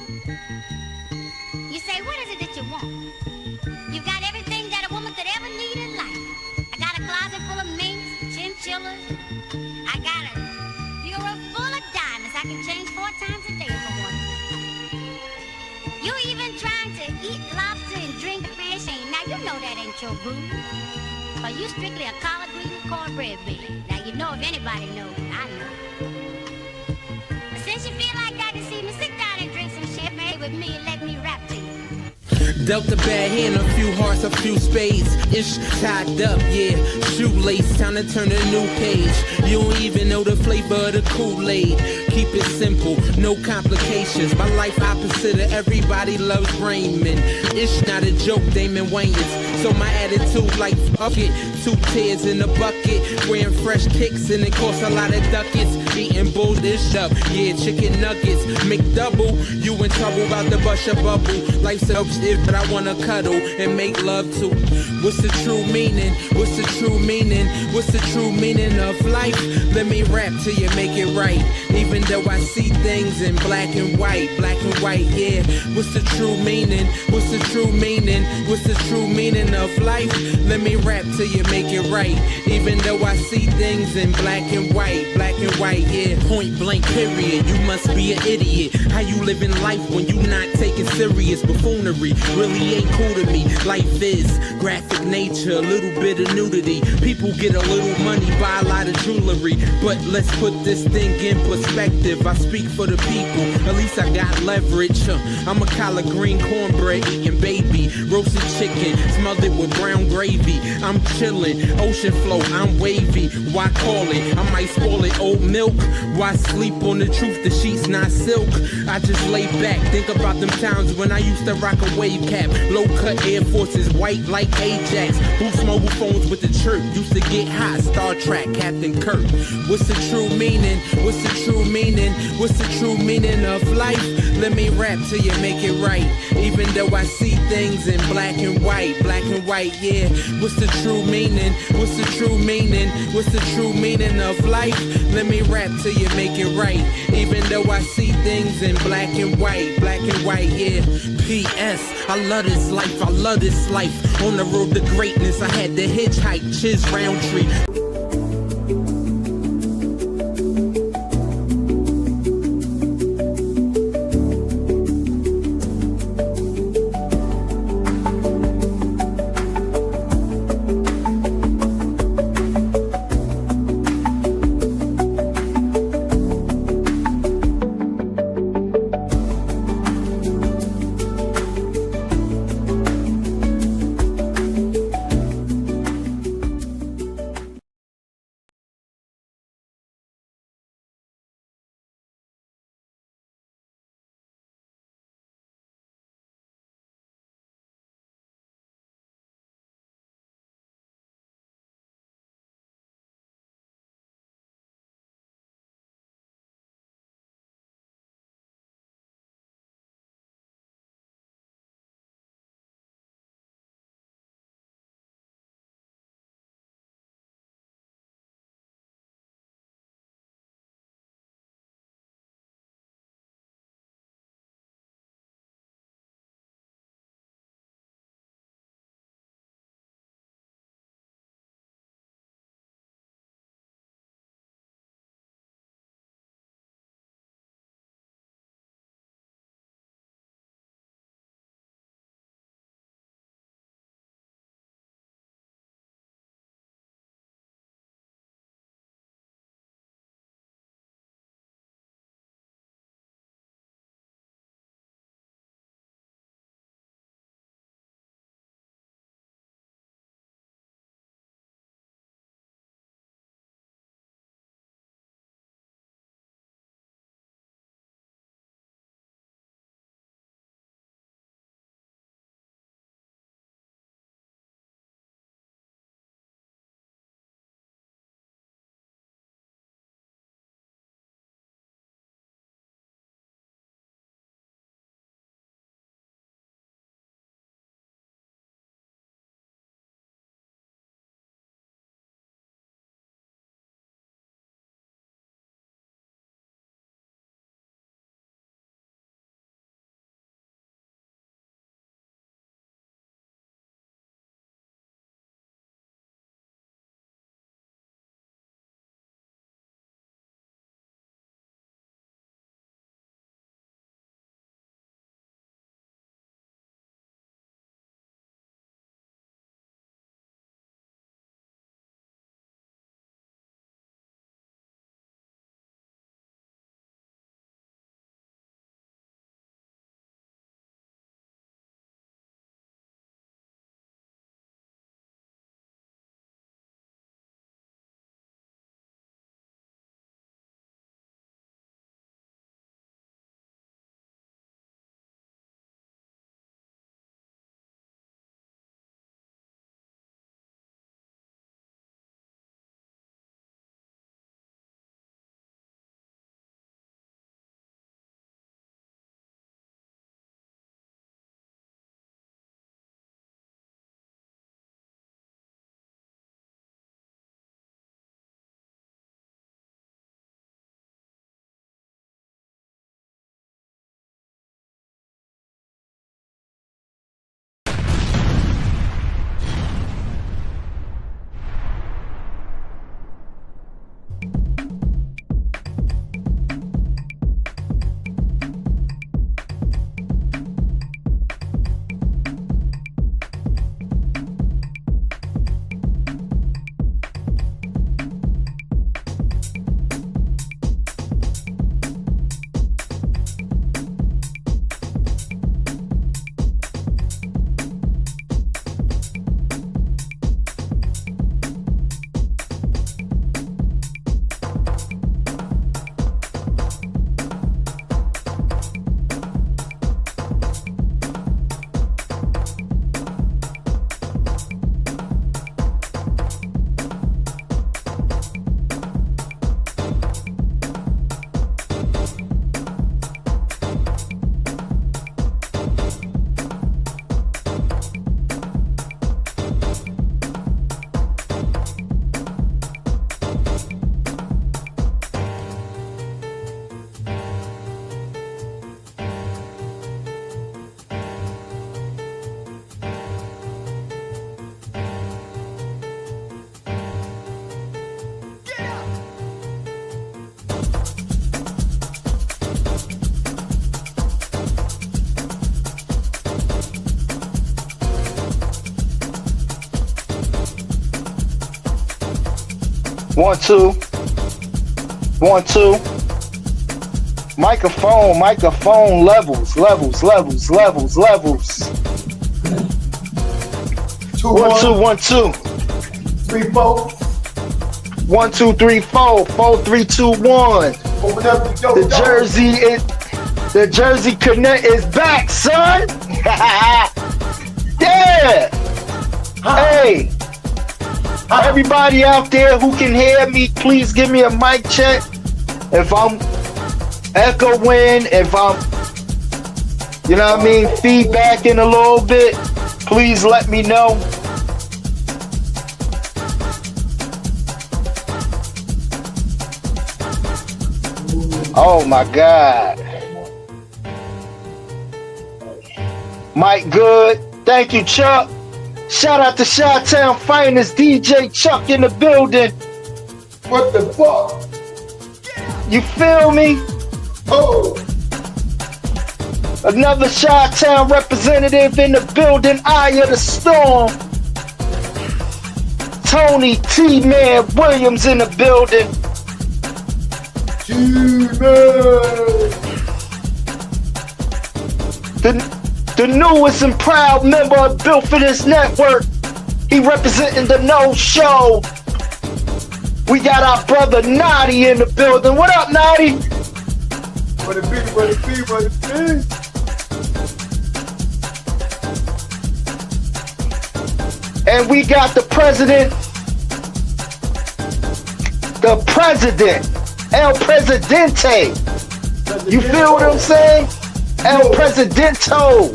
You say, what is it that you want? You got everything that a woman could ever need in life. I got a closet full of minks, chinchillas. I got a bureau full of diamonds I can change 4 times a day if I want to. You even trying to eat lobster and drink champagne. Now you know that ain't your boo. But you strictly a collard green cornbread baby. Now you know if anybody knows, I know. But since you feel like that this evening, sit down and drink some champagne with me and let me rap to you. Dealt a bad hand, a few hearts, a few spades. Ish tied up, yeah. Shoelace, time to turn a new page. You don't even know the flavor of the Kool-Aid. Keep it simple, no complications. My life opposite of everybody loves Raymond. Ish not a joke, Damon Wayans. So my attitude like fuck it. 2 tears in a bucket, wearing fresh kicks and it costs a lot of ducats. Eating bull dish up, yeah, chicken nuggets. McDouble, you in trouble about to bust your bubble. Life's a if but I wanna cuddle and make love to. What's the true meaning? What's the true meaning? What's the true meaning of life? Let me rap till you make it right. Even though I see things in black and white, yeah. What's the true meaning? What's the true meaning? What's the true meaning of life? Let me rap till you make it right. Even though I see things in black and white, yeah. Point blank period, you must be an idiot. How you living life when you not taking serious? Buffoonery really ain't cool to me. Life is graphic nature, a little bit of nudity. People get a little money, buy a lot of jewelry. But let's put this thing in perspective. I speak for the people, at least I got leverage. I'm a collard green cornbread eating baby. Roasted chicken, smothered with brown gravy. I'm chillin', ocean flow, I'm wavy. Why call it? I might spoil it, oat milk. Why sleep on the truth? The sheets not silk. I just lay back, think about them times when I used to rock a wave cap. Low cut Air Forces, white like Ajax. Boost mobile phones with the chirp. Used to get hot, Star Trek, Captain Kirk. What's the true meaning? What's the true meaning? What's the true meaning of life? Let me rap till you make it right. Even though I see things in black and white, yeah. What's the true meaning? What's the true meaning? What's the true meaning of life? Let me rap till you make it right. Even though I see things in black and white, yeah. P.S. I love this life, I love this life. On the road to greatness, I had to hitchhike, Chiz Roundtree. 1, 2. 1, 2. Microphone levels. 2, 1, 2, 1, 2. 3, 4. 1, 2, 3, 4. 4, 3, 2, 1. Open up the door. The Jersey Connect is back, son. Yeah. Hey. Everybody out there who can hear me, please give me a mic check. If I'm echoing, if I'm, you know what I mean, feedbacking a little bit, please let me know. Oh my God. Mike Good. Thank you, Chuck. Shout out to Chi-Town Finest, DJ Chuck in the building. What the fuck? You feel me? Oh. Another Chi-Town representative in the building, Eye of the Storm. Tony T-Man Williams in the building. The newest and proud member of Built for This Network. He representing the No Show. We got our brother Naughty in the building. What up, Naughty? What it be, what it be, what it be? And we got the president, El Presidente. You feel what I'm saying? El Presidento.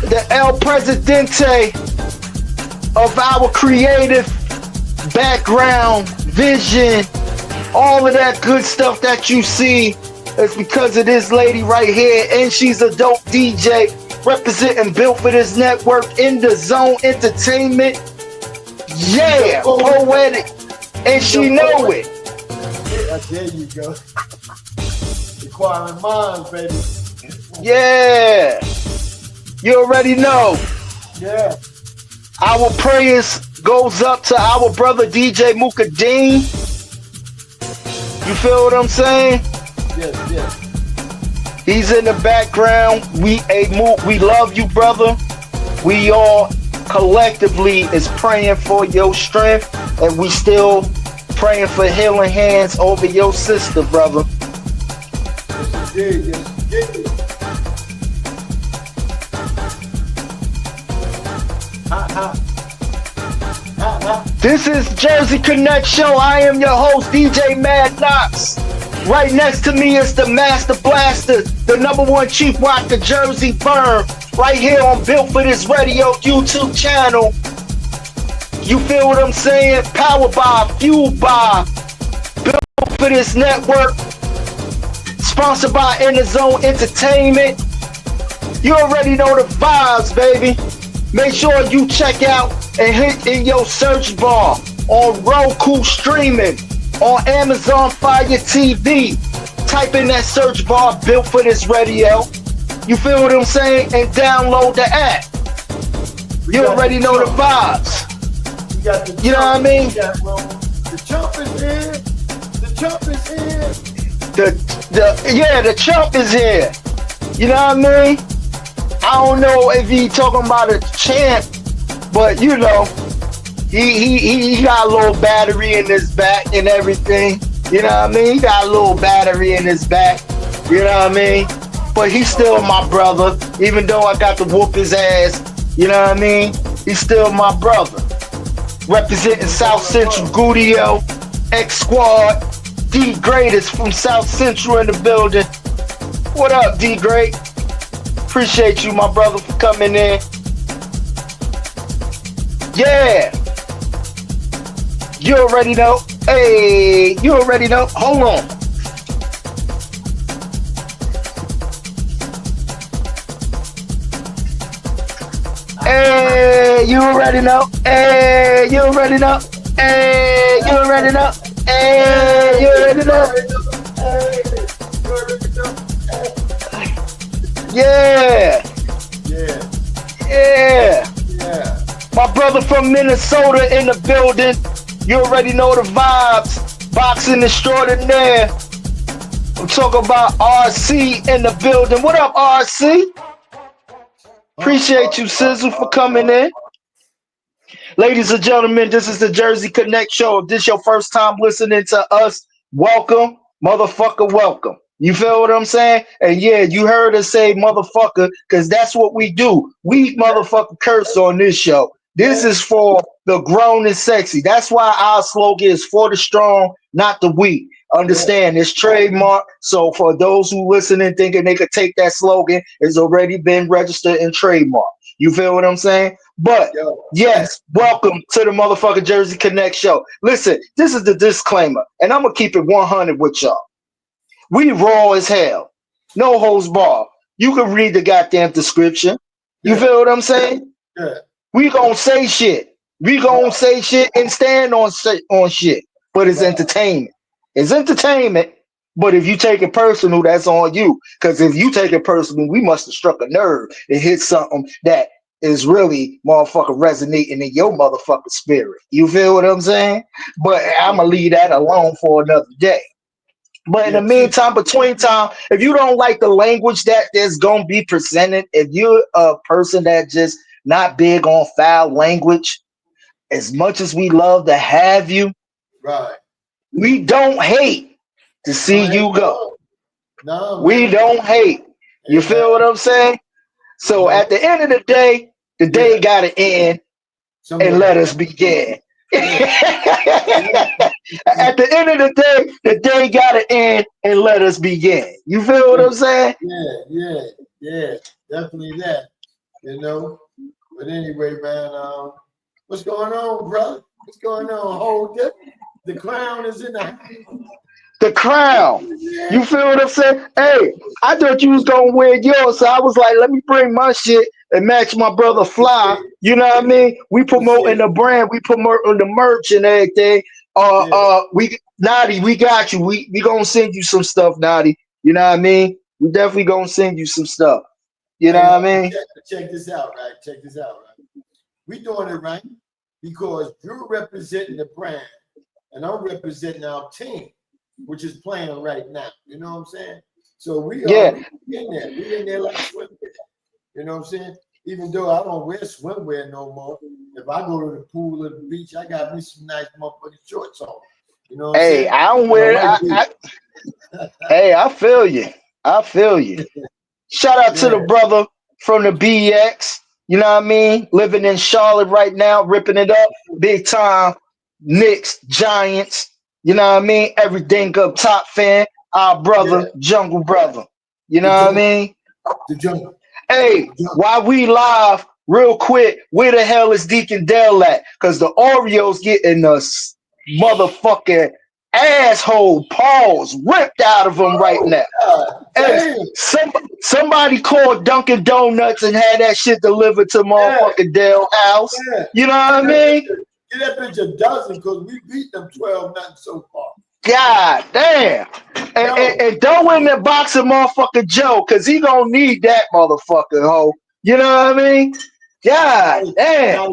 The El Presidente of our creative background, vision, all of that good stuff that you see is because of this lady right here, and she's a dope DJ representing Built for This Network, In the Zone Entertainment. Yeah, poetic, and she know it. Yeah, there you go. Inquiring minds, baby. Yeah, you already know. Yeah. Our prayers goes up to our brother DJ Mukadeen. You feel what I'm saying? Yes, yes. He's in the background. We love you, brother. We all collectively is praying for your strength, and we still praying for healing hands over your sister, brother. Yes, indeed. Yes, indeed. This is Jersey Connect Show. I am your host, DJ Mad Knox. Right next to me is the Master Blaster, the #1 Chief Rock, the Jersey Firm. Right here on Built for This Radio YouTube channel. You feel what I'm saying? Powered by, fueled by Built for This Network. Sponsored by In the Zone Entertainment. You already know the vibes, baby. Make sure you check out and hit in your search bar on Roku streaming, on Amazon Fire TV. Type in that search bar, Built for This Radio. You feel what I'm saying? And download the app. You already know the vibes. You know what I mean? The chump is here. The chump is here. The chump is here. You know what I mean? I don't know if he talking about a champ, but you know, he got a little battery in his back and everything. You know what I mean? He got a little battery in his back. You know what I mean? But he's still my brother, even though I got to whoop his ass. You know what I mean? He's still my brother. Representing South Central Gudio, X Squad, D Greatest from South Central in the building. What up, D Great? Appreciate you, my brother, for coming in. Yeah. You already know. Hey, you already know. Hold on. Hey, you already know. Hey, you already know. Hey, you already know. Hey, you already know. Yeah. Yeah. Yeah. Yeah. My brother from Minnesota in the building. You already know the vibes. Boxing extraordinaire. I'm talking about RC in the building. What up, RC? Appreciate you, Sizzle, for coming in. Ladies and gentlemen, this is the Jersey Connect Show. If this is your first time listening to us, welcome, motherfucker, welcome. You feel what I'm saying? And yeah, you heard us say motherfucker, because that's what we do. We motherfucker curse on this show. This is for the grown and sexy. That's why our slogan is for the strong, not the weak. Understand, it's trademark. So for those who listening thinking they could take that slogan, it's already been registered and trademarked. You feel what I'm saying? But yes, welcome to the motherfucking Jersey Connect Show. Listen, this is the disclaimer, and I'm gonna keep it 100 with y'all. We raw as hell, no holds barred. You can read the goddamn description. You feel what I'm saying? We gonna say shit. We gonna say shit and stand on shit. But it's entertainment. It's entertainment. But if you take it personal, that's on you. Because if you take it personal, we must have struck a nerve and hit something that is really motherfucker resonating in your motherfucking spirit. You feel what I'm saying? But I'm gonna leave that alone for another day. But in the meantime, between time, if you don't like the language that is gonna be presented, if you're a person that just not big on foul language, as much as we love to have you, Right. we don't hate to see you go. No, we don't hate. You feel what I'm saying? So at the end of the day gotta end and let us begin. At the end of the day gotta end and let us begin. You feel what I'm saying? Yeah, definitely that. You know. But anyway, man, what's going on, brother? What's going on? Hold it. The crown is in the house. The crown. You feel what I'm saying? Hey, I thought you was gonna wear yours, so I was like, let me bring my shit and match my brother Fly. You know what I mean? We promoting the brand, we promoting the merch and everything. We Naughty, we got you. We gonna send you some stuff, Naughty. You know what I mean? We definitely gonna send you some stuff. You know what I mean? Check this out, right? Check this out, right? We doing it right because you're representing the brand, and I'm representing our team, which is playing right now. You know what I'm saying? So we in there. We in there like swimwear. You know what I'm saying? Even though I don't wear swimwear no more, if I go to the pool or the beach, I got me some nice motherfucking shorts on. You know what I'm saying? I don't wear Hey, I feel you. I feel you. Shout out to the brother from the BX. You know what I mean? Living in Charlotte right now, ripping it up. Big time. Knicks, Giants. You know what I mean? Everything up top fan. Our brother, Jungle Brother. You know what I mean? The Jungle. Hey, while we live, real quick, where the hell is Deacon Dell at? Because the Oreos getting us motherfucking asshole paws ripped out of them right now. And somebody called Dunkin' Donuts and had that shit delivered to motherfucking Dell house. You know what I mean? Get that bitch a dozen because we beat them 12-0 so far. God damn. And throw in the box of motherfucking Joe, because he gonna need that motherfucker, hoe. You know what I mean? God damn.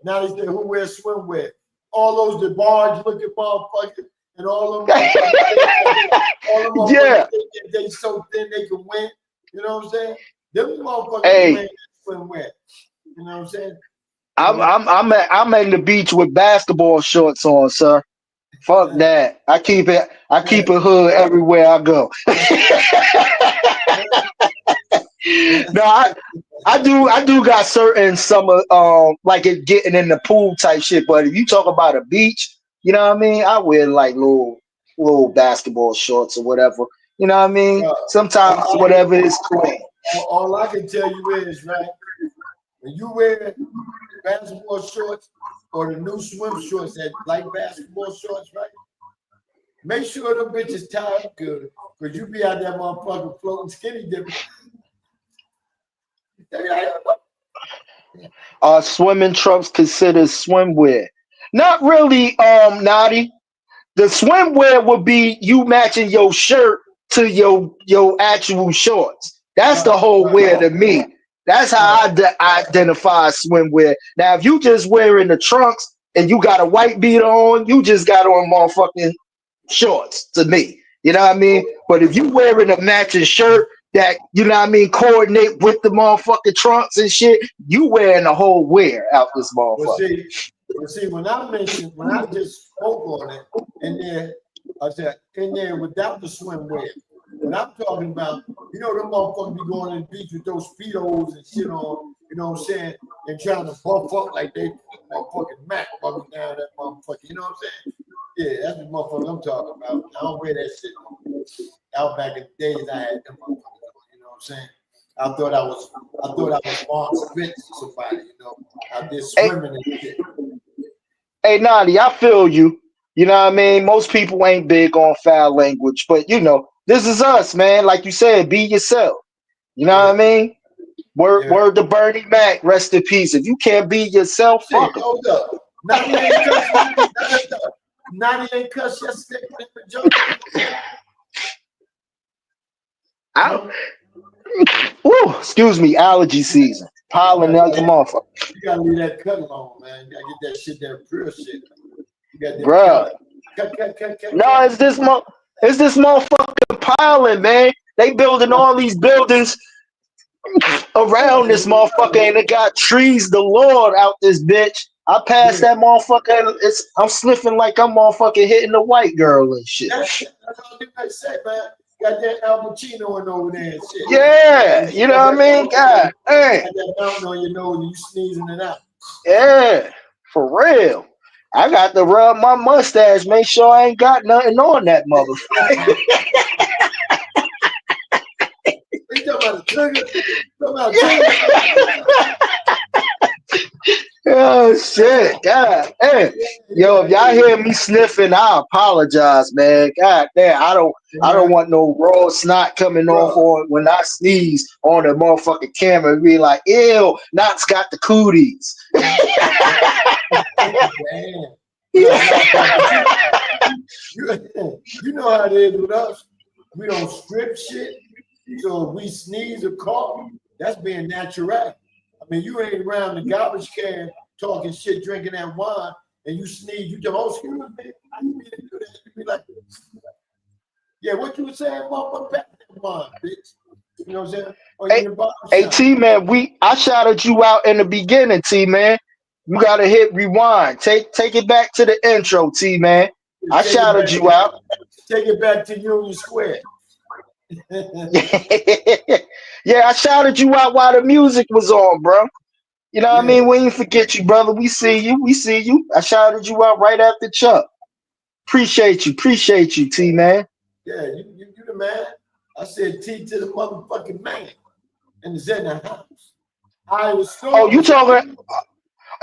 Now he said, who wears swimwear? All those the barge looking motherfuckers and all of them. All of them they so thin they can win. You know what I'm saying? Them motherfuckers wearing swimwear. You know what I'm saying? I'm in the beach with basketball shorts on, sir. Fuck that. I keep it hood everywhere I go. No, I do got certain summer like it getting in the pool type shit, but if you talk about a beach, you know what I mean? I wear like little basketball shorts or whatever. You know what I mean? Sometimes whatever is clean. All I can tell you is, right, when you wear basketball shorts or the new swim shorts that like basketball shorts, right? Make sure them bitches tie up good, because you be out there motherfucker floating skinny dipping. Swimming trunks considered swimwear. Not really, Naughty. The swimwear would be you matching your shirt to your actual shorts. That's the whole wear to me. That's how I identify swimwear. Now, if you just wearing the trunks and you got a white beater on, you just got on motherfucking shorts to me. You know what I mean? But if you wearing a matching shirt that, you know what I mean, coordinate with the motherfucking trunks and shit, you wearing the whole wear out this motherfucker. See, when I just spoke on it, and then I said, in there without the swimwear. But I'm talking about, you know, them motherfuckers be going to the beach with those speedos and shit on, you know what I'm saying, and trying to buff up like they motherfucking Mac bumping down that motherfucker, you know what I'm saying? Yeah, that's the motherfucker I'm talking about. I don't wear that shit no more. Out back in the days, I had them motherfuckers on, you know what I'm saying? I thought I was Mark Spence or somebody, you know, out there swimming and shit. Hey, Nadi, I feel you. You know what I mean? Most people ain't big on foul language, but you know, this is us, man. Like you said, be yourself. You know what I mean? Word to Bernie Mac, rest in peace. If you can't be yourself, fuck him. Hold up. Naughty ain't cuss yesterday. Ooh, excuse me, allergy season. Pollen like a motherfucker. You gotta leave that cut alone, man. You gotta get that shit, that pure shit. You got that cut. No, it's this motherfucking pollen, man. They building all these buildings around this motherfucker, and they got trees the Lord out this bitch. I passed that motherfucker, and I'm sniffing like I'm motherfucking hitting the white girl and shit. That's all I say, man. Got that Al Pacino over there and shit. Yeah, you know what I mean? God, hey. Got that mountain on your nose and you sneezing it out. Yeah, for real. I got to rub my mustache, make sure I ain't got nothing on that motherfucker. Oh shit, God, hey, yo, if y'all hear me sniffing, I apologize, man. God damn, I don't want no raw snot coming off on when I sneeze on the motherfucking camera. Be like, ew, Knott's got the cooties. You know how it is with us. We don't script shit. So if we sneeze or cough, that's being natural. I mean, you ain't around the garbage can talking shit, drinking that wine, and you sneeze. You just, oh, excuse me, I didn't mean to do that. You be like, yeah, what you were saying, motherfucker, back that wine, bitch. You know what I'm saying? Hey, T-Man, I shouted you out in the beginning, T-Man. You gotta hit rewind. Take it back to the intro, T-Man. I shouted you out. Take it back to Union Square. Yeah, I shouted you out while the music was on, bro. You know what I mean? We ain't forget you, brother. We see you. I shouted you out right after Chuck. Appreciate you, T-Man. Yeah, you the man. I said T to the motherfucking man. And it's in the house. Oh, you talking?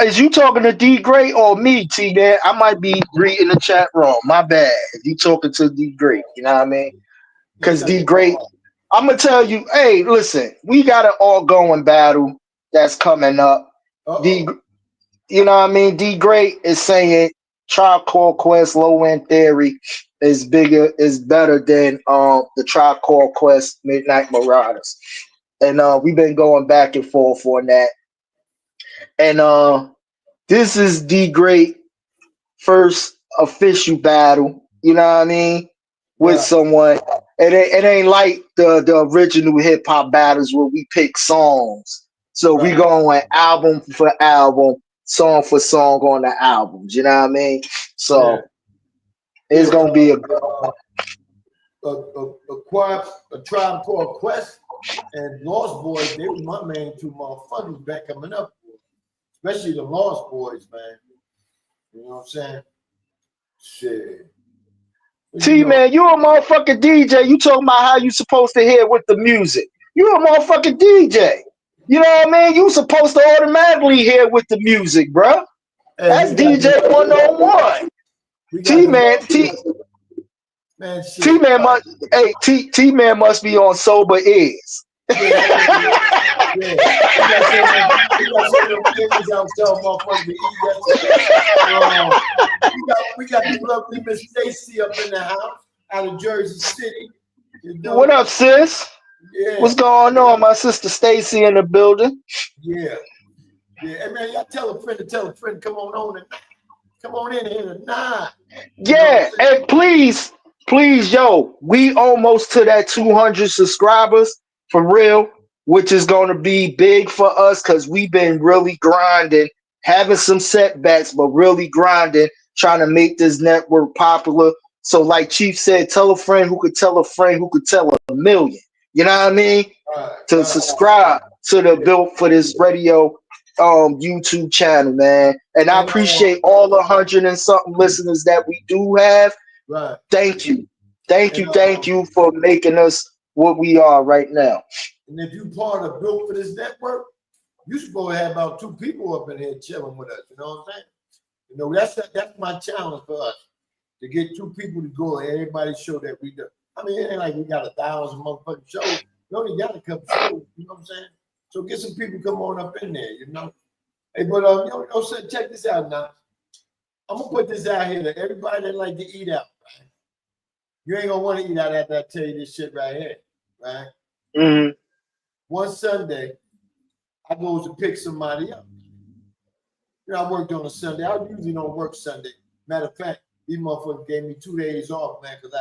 Is you talking to D Great or me, T man? I might be reading the chat wrong. My bad. If you talking to D Great, you know what I mean? Because D Great, I'm gonna tell you, hey, listen, we got an all-going battle that's coming up. You know what I mean? D Great is saying Tribe Called Quest Low End Theory is better than the Tribe Called Quest Midnight Marauders. And we've been going back and forth on that. And this is D Great first official battle, you know what I mean? With someone. It ain't like the original hip hop battles where we pick songs. So we going album for album, song for song on the albums, you know what I mean? So it's gonna be a Tribe Called Quest and Lost Boys. They were my main two motherfuckers back coming up, especially the Lost Boys, man. You know what I'm saying? Shit. T-Man, you a motherfucking DJ. You talking about how you supposed to hear with the music. You a motherfucking DJ. You know what I mean? You supposed to automatically hear with the music, bro. That's DJ 101. T-Man, T-Man T-Man must be on sober ears. We got the lovely Miss Stacy up in the house out of Jersey City. What up, sis? Yeah, What's going on? My sister Stacy in the building. yeah, yeah. Hey man, y'all tell a friend to tell a friend. Come on tonight. Come on in here tonight. You know what I'm Yeah, saying? and please, yo, we almost to that 200 subscribers for real, which is going to be big for us because we've been really grinding, having some setbacks, but really grinding, trying to make this network popular. So, like Chief said, tell a friend who could tell a friend who could tell a million. You know what I mean? Right, To right. subscribe to the Yeah. Built for This Radio YouTube channel, man. And I And appreciate all the 100 and something listeners that we do have. right. Thank you. Thank And you. Thank you for making us what we are right now. and if you part of Built for This network, you supposed to have about 2 people up in here chilling with us. You know what I'm saying? You know, that's my challenge for us to get 2 people to go and everybody show that we do. I mean, it ain't like we got 1,000 motherfucking shows. We only got a couple shows. You know what I'm saying? So get some people come on up in there. You know. Hey, but so check this out now. I'm gonna put this out here to everybody that like to eat out. Right? You ain't gonna want to eat out after I tell you this shit right here, right? Mm-hmm. One Sunday, I goes to pick somebody up. You know, I worked on a Sunday. I usually don't work Sunday. Matter of fact, these motherfuckers gave me 2 days off, man, because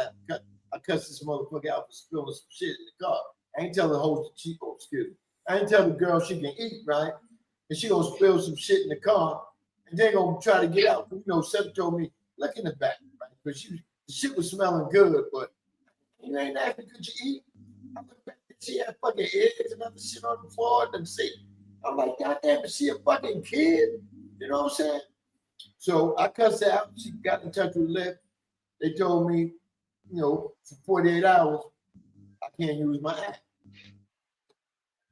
I cussed this motherfucker out for spilling some shit in the car. I ain't tell the host to cheat, excuse me. I ain't tell the girl she can eat, right? And she gonna spill some shit in the car, and they gonna try to get out. You know, Seth told me, look in the back, right? Because the shit was smelling good, but you ain't asking, could you eat? I look back and she had fucking eggs and other shit on the floor and see. I'm like, goddamn, is she a fucking kid? You know what I'm saying? So I cussed her out. She got in touch with Lyft. They told me, you know, for 48 hours, I can't use my app.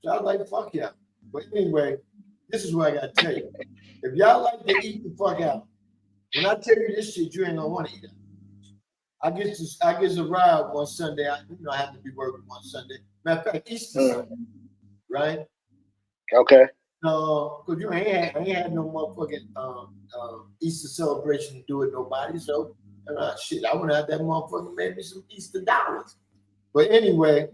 So I was like, fuck yeah. But anyway, this is what I gotta tell you. If y'all like to eat the fuck out, when I tell you this shit, you ain't gonna want to eat it. I get a ride one Sunday. I have to be working one Sunday. Matter of fact, Easter Sunday, right? Okay. Because I ain't had no motherfucking Easter celebration to do with nobody. So shit, I would have that motherfucker made me some Easter dollars. But anyway,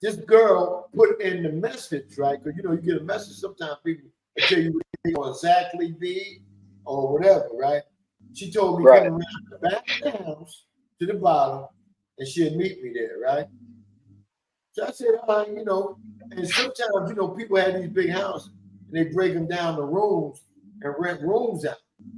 this girl put in the message, right? Because you get a message. Sometimes people tell you what they gonna exactly be or whatever, right? She told me come around the back of the house to the bottom, and she'd meet me there, right? So I said, and sometimes people have these big houses and they break them down to rooms and rent rooms out.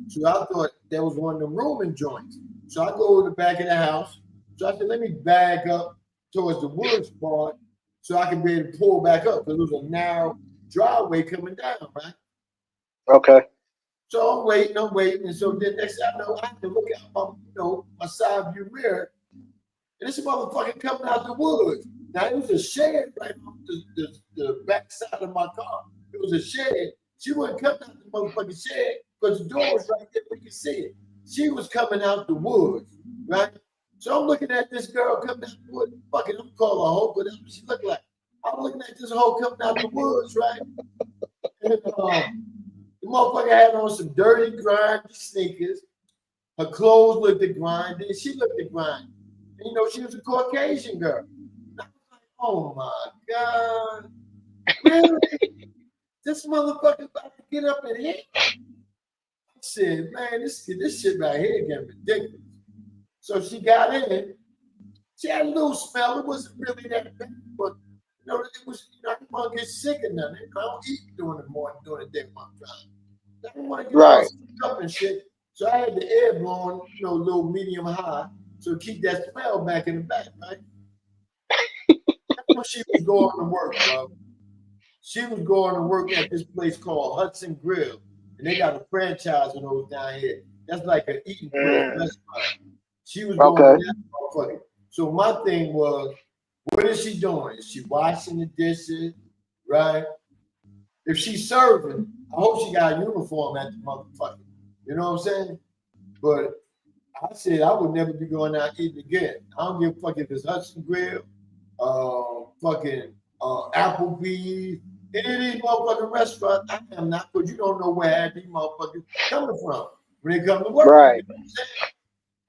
So I thought that was one of the rooming joints. So I go to the back of the house. So I said, let me back up towards the woods part so I can be able to pull back up because it was a narrow driveway coming down, right? Okay. So I'm waiting. And so then next thing I know, I have to look out my side view mirror. And this motherfucker coming out the woods. Now it was a shed right on the back side of my car. It was a shed. She wasn't coming out the motherfucking shed because the door was right there. We could see it. She was coming out the woods, right? So I'm looking at this girl coming out the woods. Fuck it, I'm calling her a hoe, but that's what she looked like. I'm looking at this hoe coming out the woods, right? And the motherfucker had on some dirty, grimy sneakers. Her clothes looked at grind, and she looked at grind. And, she was a Caucasian girl. And I was like, oh my God. Really? This motherfucker about to get up in here? I said, man, this shit right here getting ridiculous. So she got in. She had a little smell. It wasn't really that bad, but it was, I didn't want to get sick or nothing. I don't eat during the morning, during the day while I'm driving. I didn't want to get all sick up and shit. So I had the air blowing, a little medium high. So keep that smell back in the back, right? That's when she was going to work, bro. She was going to work at this place called Hudson Grill. And they got a franchise of those down here. That's like an eating grill restaurant. She was going to that motherfucker. So my thing was, what is she doing? Is she washing the dishes, right? If she's serving, I hope she got a uniform at the motherfucker. You know what I'm saying? But I said I would never be going out eating again. I don't give a fuck if it's Hudson Grill, Applebee's, any of these motherfucking restaurants. I am not, because you don't know where these motherfuckers coming from when they come to work. Right. You know what I'm saying?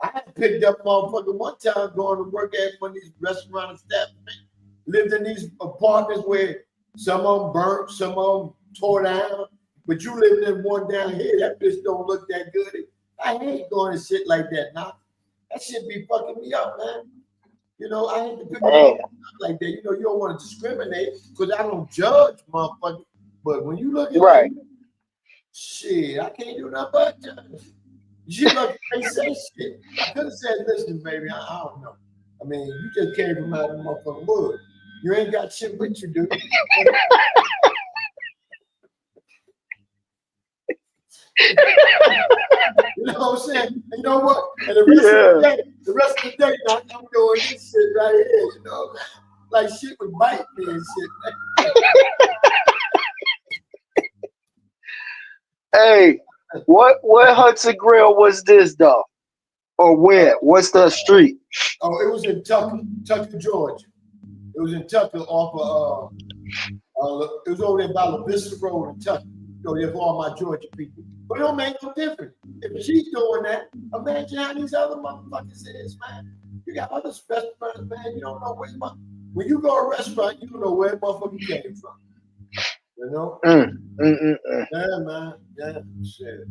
I had picked up motherfucker one time going to work at one of these restaurant establishments. lived in these apartments where some of them burnt, some of them tore down, but you living in one down here, that bitch don't look that good. I hate going to shit like that now. That shit be fucking me up, man. You know, I hate to people like that. You know, you don't want to discriminate because I don't judge, motherfucker. But when you look at Right. like, shit, I can't do nothing but judge. You look, they say shit. I could have said, listen, baby, I don't know. I mean, you just came from out of the motherfucking wood. You ain't got shit with you, dude. You know what I'm saying? And you know what? And the rest of the day, I'm doing this shit right here, you know, like shit would bite me and shit. Hey, what Hudson Grill was this though? Or where? What's the street? Oh, it was in Tucker, Georgia. It was in Tucker off of it was over there by La Vista Road in Tucker. So there for all my Georgia people. But it don't make no difference. If she's doing that, imagine how these other motherfuckers is, man. You got other restaurants, man. You don't know where when you go to a restaurant, you don't know where motherfucker came from. You know? Yeah, man. Yeah, shit.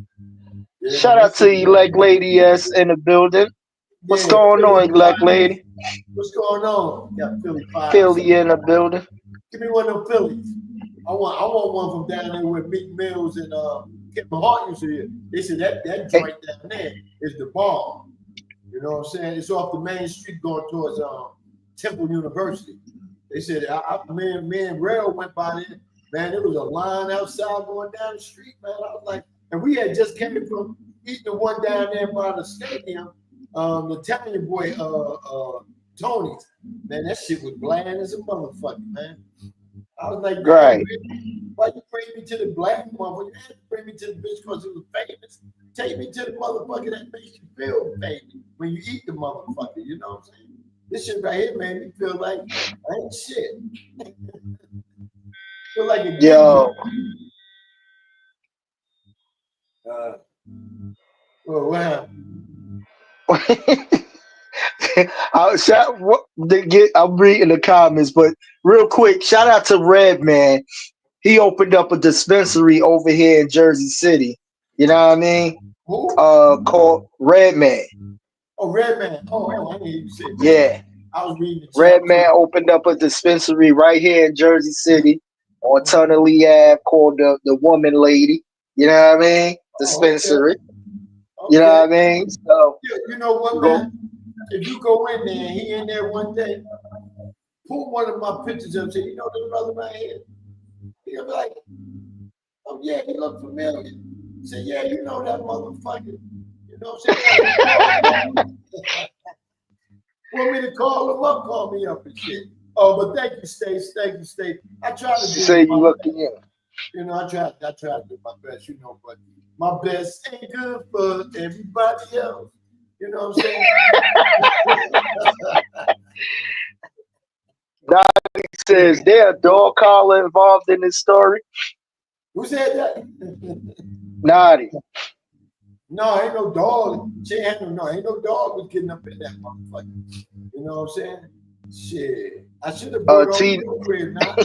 Yeah, Shout out to Elect Lady S in the building. What's going on, Elect Lady? What's going on? Got Philly pie. Philly in the building. Give me one of them Phillies. I want one from down there with Meek Mills and Kevin Hart used to hear. They said that joint down there is the bomb. You know what I'm saying? It's off the main street going towards Temple University. They said me and Rail went by there. Man, there was a line outside going down the street, man. I was like, and we had just came from eating the one down there by the stadium, the Italian boy Tony's. Man, that shit was bland as a motherfucker, man. I was like, right. Why you bring me to the black motherfucker? You had to bring me to the bitch because it was famous. Take me to the motherfucker that makes you feel famous when you eat the motherfucker. You know what I'm saying? This shit right here made me feel like I ain't shit. Feel like a yo. Well, what happened? I'm reading the comments, but real quick, shout out to Redman. He opened up a dispensary over here in Jersey City. You know what I mean? Who? Called Redman. Oh, Redman. Oh, I didn't hear you say that. Yeah. I was reading the Redman opened up a dispensary right here in Jersey City on Tunnelly Ave called the Woman Lady. You know what I mean? Dispensary. Okay. You know what I mean? So you know what, man? If you go in there and he in there one day, pull one of my pictures up and say, you know this brother right here? He'll be like, oh yeah, he look familiar. Say, yeah, you know that motherfucker. You know what I'm saying? Want me to call him up? Call me up and shit. Oh, but thank you, Stace. Thank you, Stace. I try to do say you looking in. You know, I try to do my best, you know, but my best ain't good for everybody else. You know what I'm saying? Naughty says there a dog collar involved in this story. Who said that? Naughty. No, ain't no dog. She ain't no dog was getting up in that motherfucker. You know what I'm saying? Shit. I should have brought on your crib now.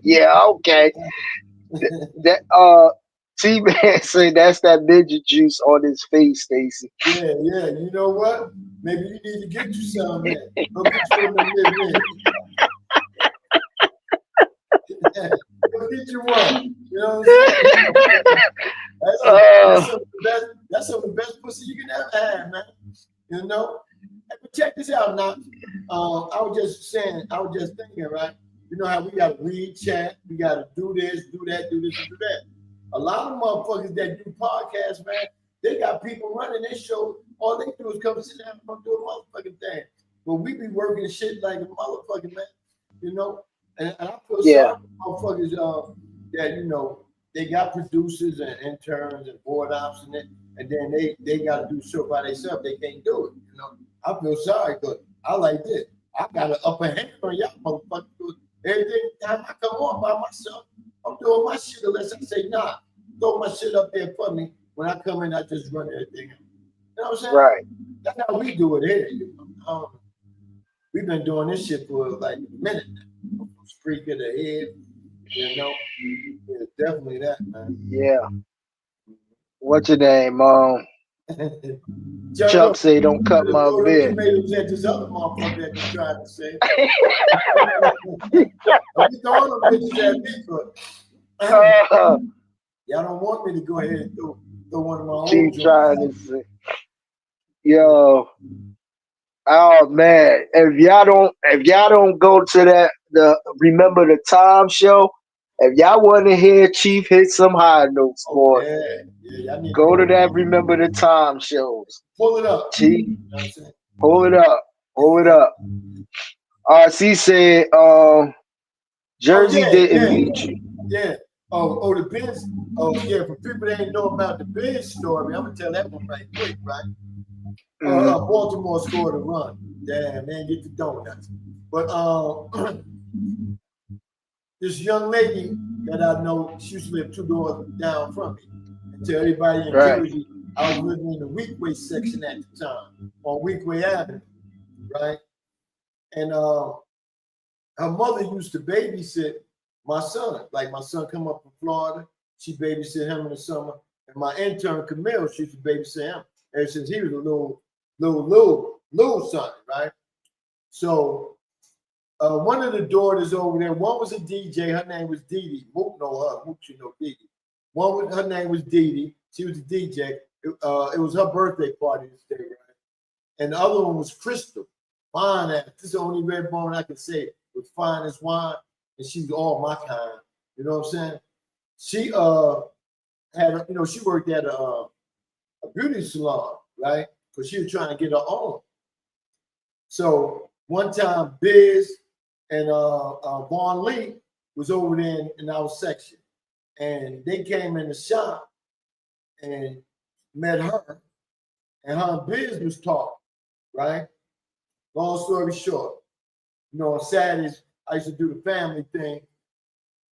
Yeah, okay. That T-Man said that's that midget juice on his face, Stacy. Yeah. You know what? Maybe you need to get you some, man. Go get you one of them. Go get you one. You know what I'm saying? That's some of the best pussy you can ever have, man. You know? But check this out now. I was just thinking, right? You know how we got to read chat, we got to do this, do that, do this, and do that. A lot of motherfuckers that do podcasts, man, they got people running their show. All they do is come sit down and do a motherfucking thing. But we be working shit like a motherfucking man, you know? And I feel sorry for motherfuckers that, you know, they got producers and interns and board ops and then they got to do show by themselves. They can't do it, you know? I feel sorry because I like this. I got an upper hand on y'all motherfuckers. Every time I come on by myself, I'm doing my shit unless I say, nah, throw my shit up there for me. When I come in, I just run everything. You know what I'm saying? Right. That's how we do it here. You know? we've been doing this shit for like a minute now. Streak of the head, you know. Yeah, definitely that, man. Yeah. What's your name? Chuck, Chuck say don't cut my throw them beard. tomatoes at this other motherfucker that you tried to say. We throwing them bitches at me, but y'all don't want me to go ahead and throw one of my old Keep joints trying out. to say, yo, oh man, if y'all don't go to the Remember the Time show, if y'all want to hear Chief hit some high notes, Oh, boy, yeah, y'all need to go to that Remember the Time shows. pull it up. Chief, You know what I'm saying? pull it up. RC said, Jersey didn't beat you. Yeah. Oh, the Benz. Oh, yeah. For people that ain't know about the Benz story, I'm gonna tell that one right quick, right? Baltimore scored a run. Damn, man, get the donuts. But this young lady that I know, she used to live 2 doors down from me. And to everybody in Jersey, I was living in the Weekway section at the time, on Weekway Avenue, right? And her mother used to babysit my son. Like my son come up from Florida, she babysit him in the summer. And my intern Camille, she used to babysit him ever since he was a little son, right? So one of the daughters over there, one was a DJ, her name was Dee Dee. Mook know her, Mook should know Dee Dee. Her name was Dee Dee. She was a DJ. It was her birthday party this day, right? And the other one was Crystal. Fine ass. This is the only red bone I can say. Was fine as wine, and she's all my kind. You know what I'm saying? She had, she worked at a beauty salon, right? Because she was trying to get her own. So one time, Biz and Vaughn Lee was over there in our section, and they came in the shop and met her, and her and Biz was talking, right? Long story short, on Saturdays, I used to do the family thing.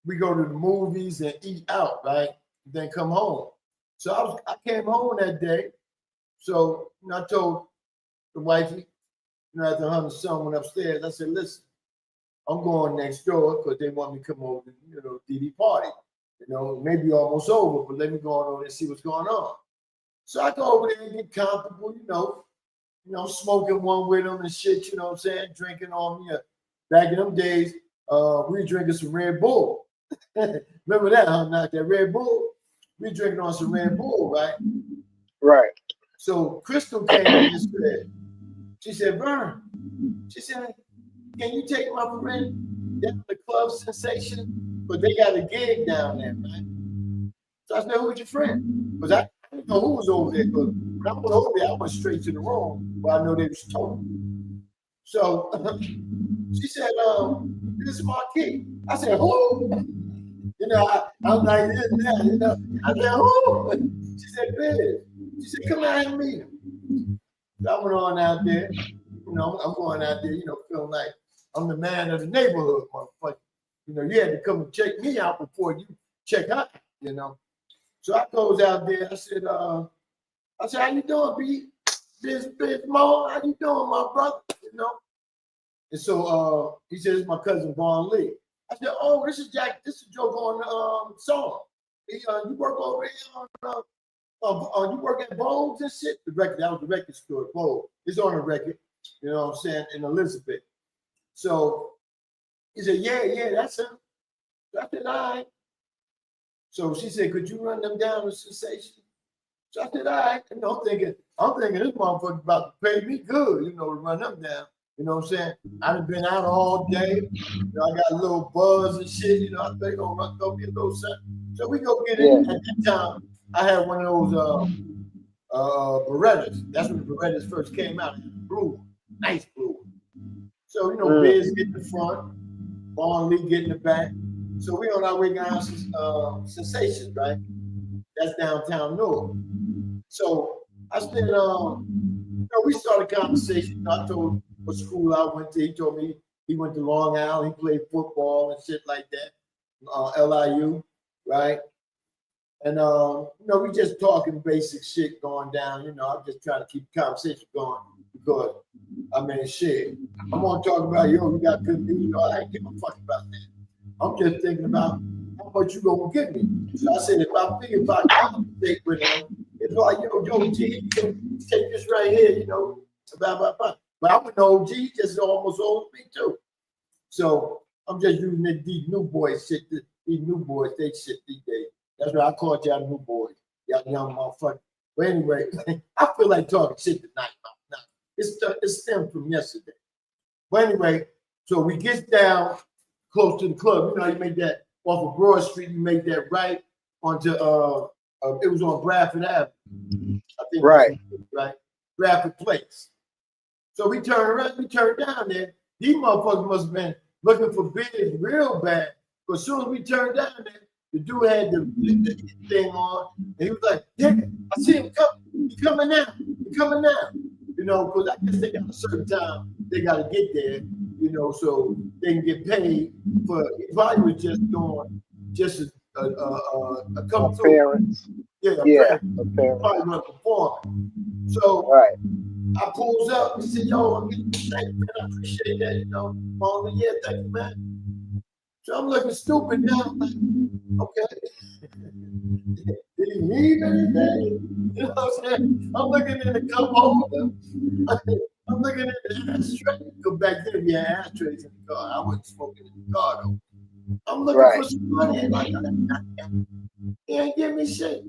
We go to the movies and eat out, right? Then come home. So I came home that day. So I told the wifey, after her and the son went upstairs, I said, listen, I'm going next door because they want me to come over to, Dee Dee party. Maybe almost over, but let me go on over and see what's going on. So I go over there and get comfortable, smoking one with them and shit, you know what I'm saying? Drinking on me. Back in them days, we were drinking some Red Bull. Remember that, huh? Not that Red Bull. We drinking on some Red Bull, right? Right. So Crystal came in and said, she said, Vern, she said, can you take my friend down to the Club Sensation? But they got a gig down there, right? So I said, who's your friend? Because I didn't know who was over there. Because when I went over there, I went straight to the room where I know they was talking. So she said, this is Marquis. I said, who? I'm like this now, I said, who? She said, Biz. She said, come out and meet him. So I went on out there. I'm going out there, feeling like I'm the man of the neighborhood, motherfucker. You had to come and check me out before you check out, So I goes out there. I said, how you doing, B? Biz Mo, how you doing, my brother? And so he says, it's my cousin Vaughn Lee. I said, oh, this is Jack. This is Joe on song. You work over here on you work at Bones and shit. The record, that was the record store, Bones. It's on the record, you know what I'm saying, in Elizabeth. So he said, yeah, that's him. So I said, all right. So she said, could you run them down to Sensation? So I said, all right. I'm thinking this motherfucker about to pay me good, to run them down. You know what I'm saying? I done been out all day. I got a little buzz and shit. I think I'm gonna go get a little something. So we go get it. At that time, I had one of those Berettas. That's when the Berettas first came out. Blue, nice blue. So Biz get in the front, Vaughn Lee get in the back. So we on our way down Sensation, right? That's downtown Newark. So I spent we started a conversation. I told him what school I went to. He told me he went to Long Island. He played football and shit like that. LIU, right? And we just talking basic shit going down. I'm just trying to keep the conversation going. because I mean, shit. I'm gonna talk about you got good music. I ain't give a fuck about that. I'm just thinking about how much you gonna give me. So I said, if I figure if I compensate with him, it's like, G, take this right here, blah, blah, blah. But I would know G just almost owes me too. So I'm just using these new boys shit, these new boys, they shit these days. That's why I called y'all new boys, y'all young motherfuckers. But anyway, I feel like talking shit tonight. Now, it's stemmed from yesterday. But anyway, so we get down close to the club. You made that off of Broad Street. You made that right onto it was on Bradford Avenue. I think right. Bradford Place. So we turned around, we turned down there. These motherfuckers must have been looking for Biz real bad. But as soon as we turned down there, the dude had the thing on, and he was like, "Yeah, I see him coming. He's coming now. He's coming now." Because I guess they got a certain time they got to get there, so they can get paid for. He probably was just doing just a couple parents. Yeah, apparently. Probably not performing. So I pulls up and said, "Yo, I'm getting thank you, man. I appreciate that. Only thank you, man." So I'm looking stupid now. I'm like, okay. Did he leave anything? You know what I'm saying? I'm looking in the cup holder. I'm looking at the ashtray. Go back there, we had ashtrays in the car. I wasn't smoking in the car though. I'm looking for some money. Like, he ain't give me shit.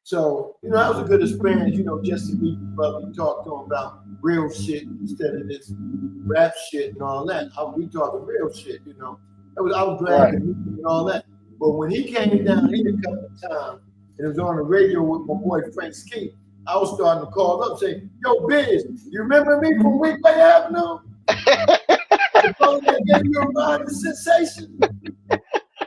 So, that was a good experience, just to meet the brother and talk to him about real shit instead of this rap shit and all that. We talking real shit, I was glad to meet him and all that. But when he came down here a couple of times and it was on the radio with my boy Frank Ski, I was starting to call up saying, "Yo, Biz, you remember me from Weekway Avenue? The brother that gave you a ride to Sensation?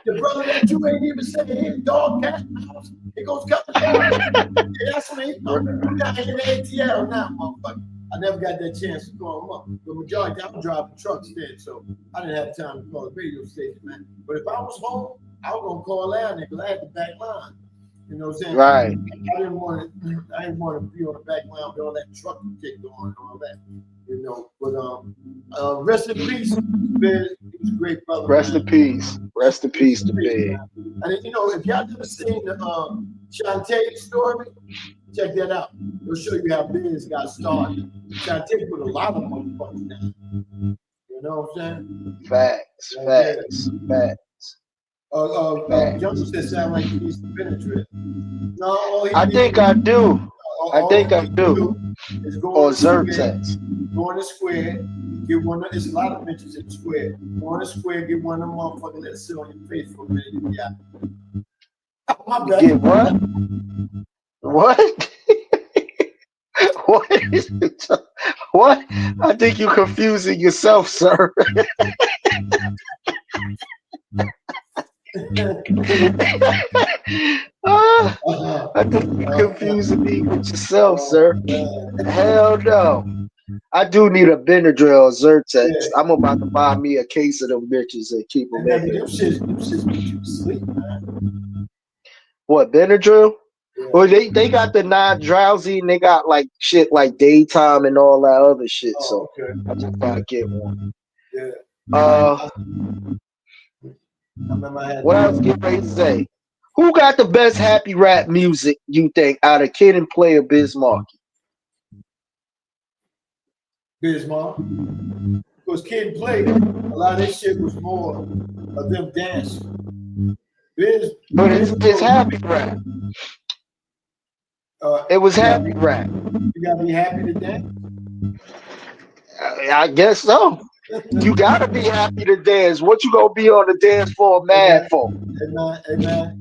The brother that you ain't even said, hey, dog, cat, mouse, it goes coming down." Yeah, that's me. I'm down here in the ATL now, motherfucker. I never got that chance to call him up. The majority, I was driving trucks then, so I didn't have time to call the radio station, man. But if I was home, I was gonna call out there because I had the back line. You know what I'm saying? Right. I didn't want to be on the back line with all that truck kick on and all that. But rest in peace, Biz. He was a great brother. Rest in peace. Rest in peace to Biz. And if y'all never seen the Shantae story, check that out. It'll show you how Biz got started. Shantae put a lot of motherfuckers down. You know what I'm saying? Facts. Johnson said sound like he needs to penetrate. No, I think I do. Or Zyrtex. Go in the square, get one of, it's a lot of bitches in the square. Go in the square, get one of them motherfuckers, let it sit on your face for a minute. Yeah. My bad. Get what? What? What is it? What? I think you're confusing yourself, sir. I think you're confusing me with yourself, sir. Hell no. I do need a Benadryl Zyrtex. Yeah. I'm about to buy me a case of them bitches and keep them in. Them shits put you to sleep, man. What, Benadryl? Yeah. Well, they got the non-drowsy and they got like shit like daytime and all that other shit. So okay. I just gotta get one. Yeah. What I was getting ready to say? Who got the best happy rap music you think out of Kid and Play or Biz Markie? Biz Markie. Because Kid and Play, a lot of this shit was more of them dancing. But it's happy rap. It was happy rap. You gotta be happy to dance? I guess so. You gotta be happy to dance. What you gonna be on the dance floor mad for? Hey man,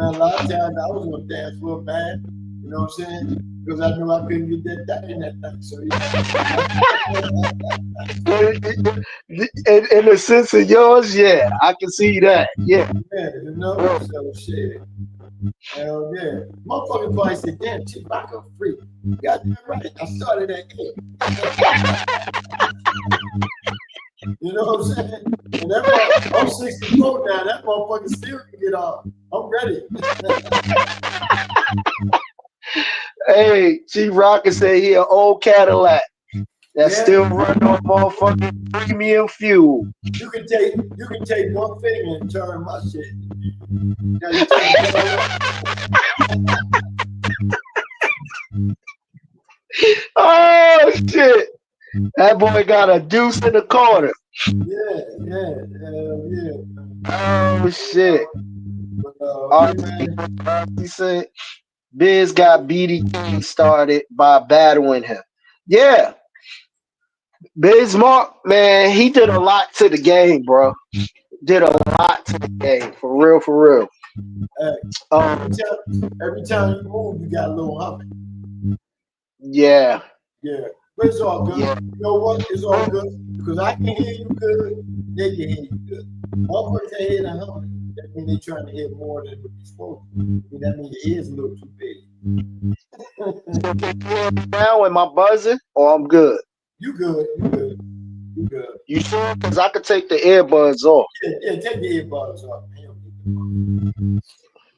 a lot of times I was on the dance floor mad. You know what I'm saying? Because I knew I couldn't get that in that night. So in the sense of yours, yeah, I can see that. Yeah. So shit. Hell yeah. Motherfucker probably said, "Damn, chick, I go free." You got that right. I started at 8. You know what I'm saying? And I'm 64 now. That motherfucker still can get off. I'm ready. Hey, Chief Rocker said he an old Cadillac that Yeah, still run on motherfucking premium fuel. you can take one finger and turn my shit. Now you turn the camera. Oh shit! That boy got a deuce in the corner. Yeah. Oh shit! But yeah, man. He said Biz got BDK started by battling him. Yeah, Bismarck, man, he did a lot to the game, bro. Did a lot to the game, for real, for real. Hey, Um, every time you move, you got a little humming. yeah, Yeah, but it's all good. yeah. You know what? It's all good because I can hear you good. They can hear you good. Motherfuckers can hear the humming. That means they're trying to hear more than what you're supposed to. That means your ears a little too big. Now am I buzzing or I'm good? You good. You good. You good. You sure? Because I could take the earbuds off. Yeah, take the earbuds off. Man. You know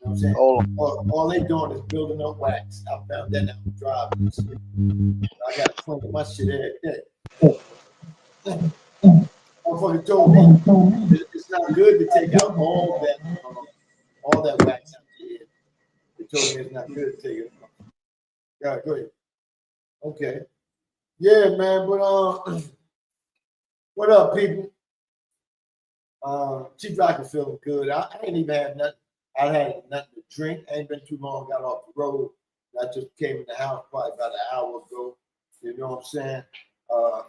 what I'm saying? Hold All they doing is building up wax. I found that out driving. I got to clean my shit every day. Motherfucker told me it's not good to take out all that wax out your head. They told me it's not good to take it out. Yeah, go ahead. Okay. Yeah, man, but what up, people? Chief Rocker feeling good. I ain't even had nothing. I had nothing to drink. I ain't been too long. Got off the road. I just came in the house probably about an hour ago. You know what I'm saying?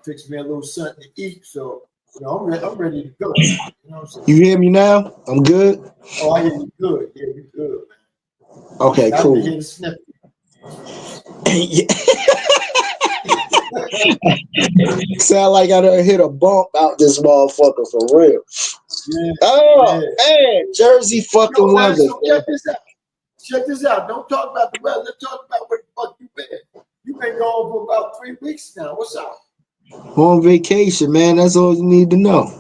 Fixed me a little something to eat. So, I'm ready to go. You know what I'm saying? You hear me now? I'm good? Oh, I hear you good. Yeah, you good, man. Okay, I cool. can hear the sniffing. Sound like I done hit a bump out this motherfucker for real. Yeah. Oh, Yeah. man, Jersey fucking Man, weather. so check this out. Check this out. Don't talk about the weather. Let's talk about where the fuck you been. You've been gone for about 3 weeks now. What's up? On vacation, man. That's all you need to know.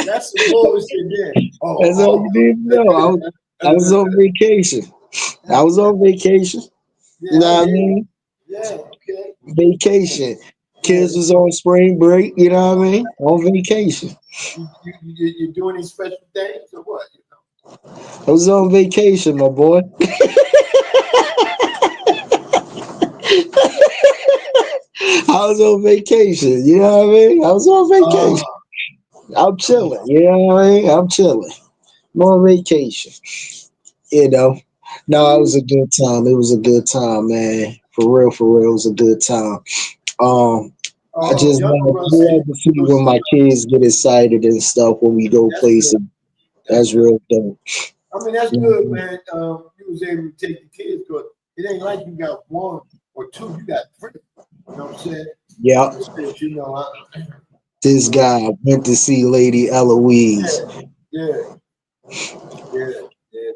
That's some bullshit there. That's all you need to know. I was on vacation. I was on vacation. Yeah, You know what I mean? Yeah, okay. Vacation. Kids was on spring break, you know what I mean? On vacation. You doing any special things or what? I was on vacation, my boy. I was on vacation, you know what I mean? I was on vacation. I'm chilling, you know what I mean? I'm chilling. I'm on vacation. You know. No, it was a good time. It was a good time, man. For real, it was a good time. I just love to see when my kids get excited and stuff when we go places. That's real dope. I mean, that's good, man. You was able to take the kids, but it ain't like you got one or two. You got three. You know what I'm saying? Yeah. You know, This guy went to see Lady Eloise. Yeah,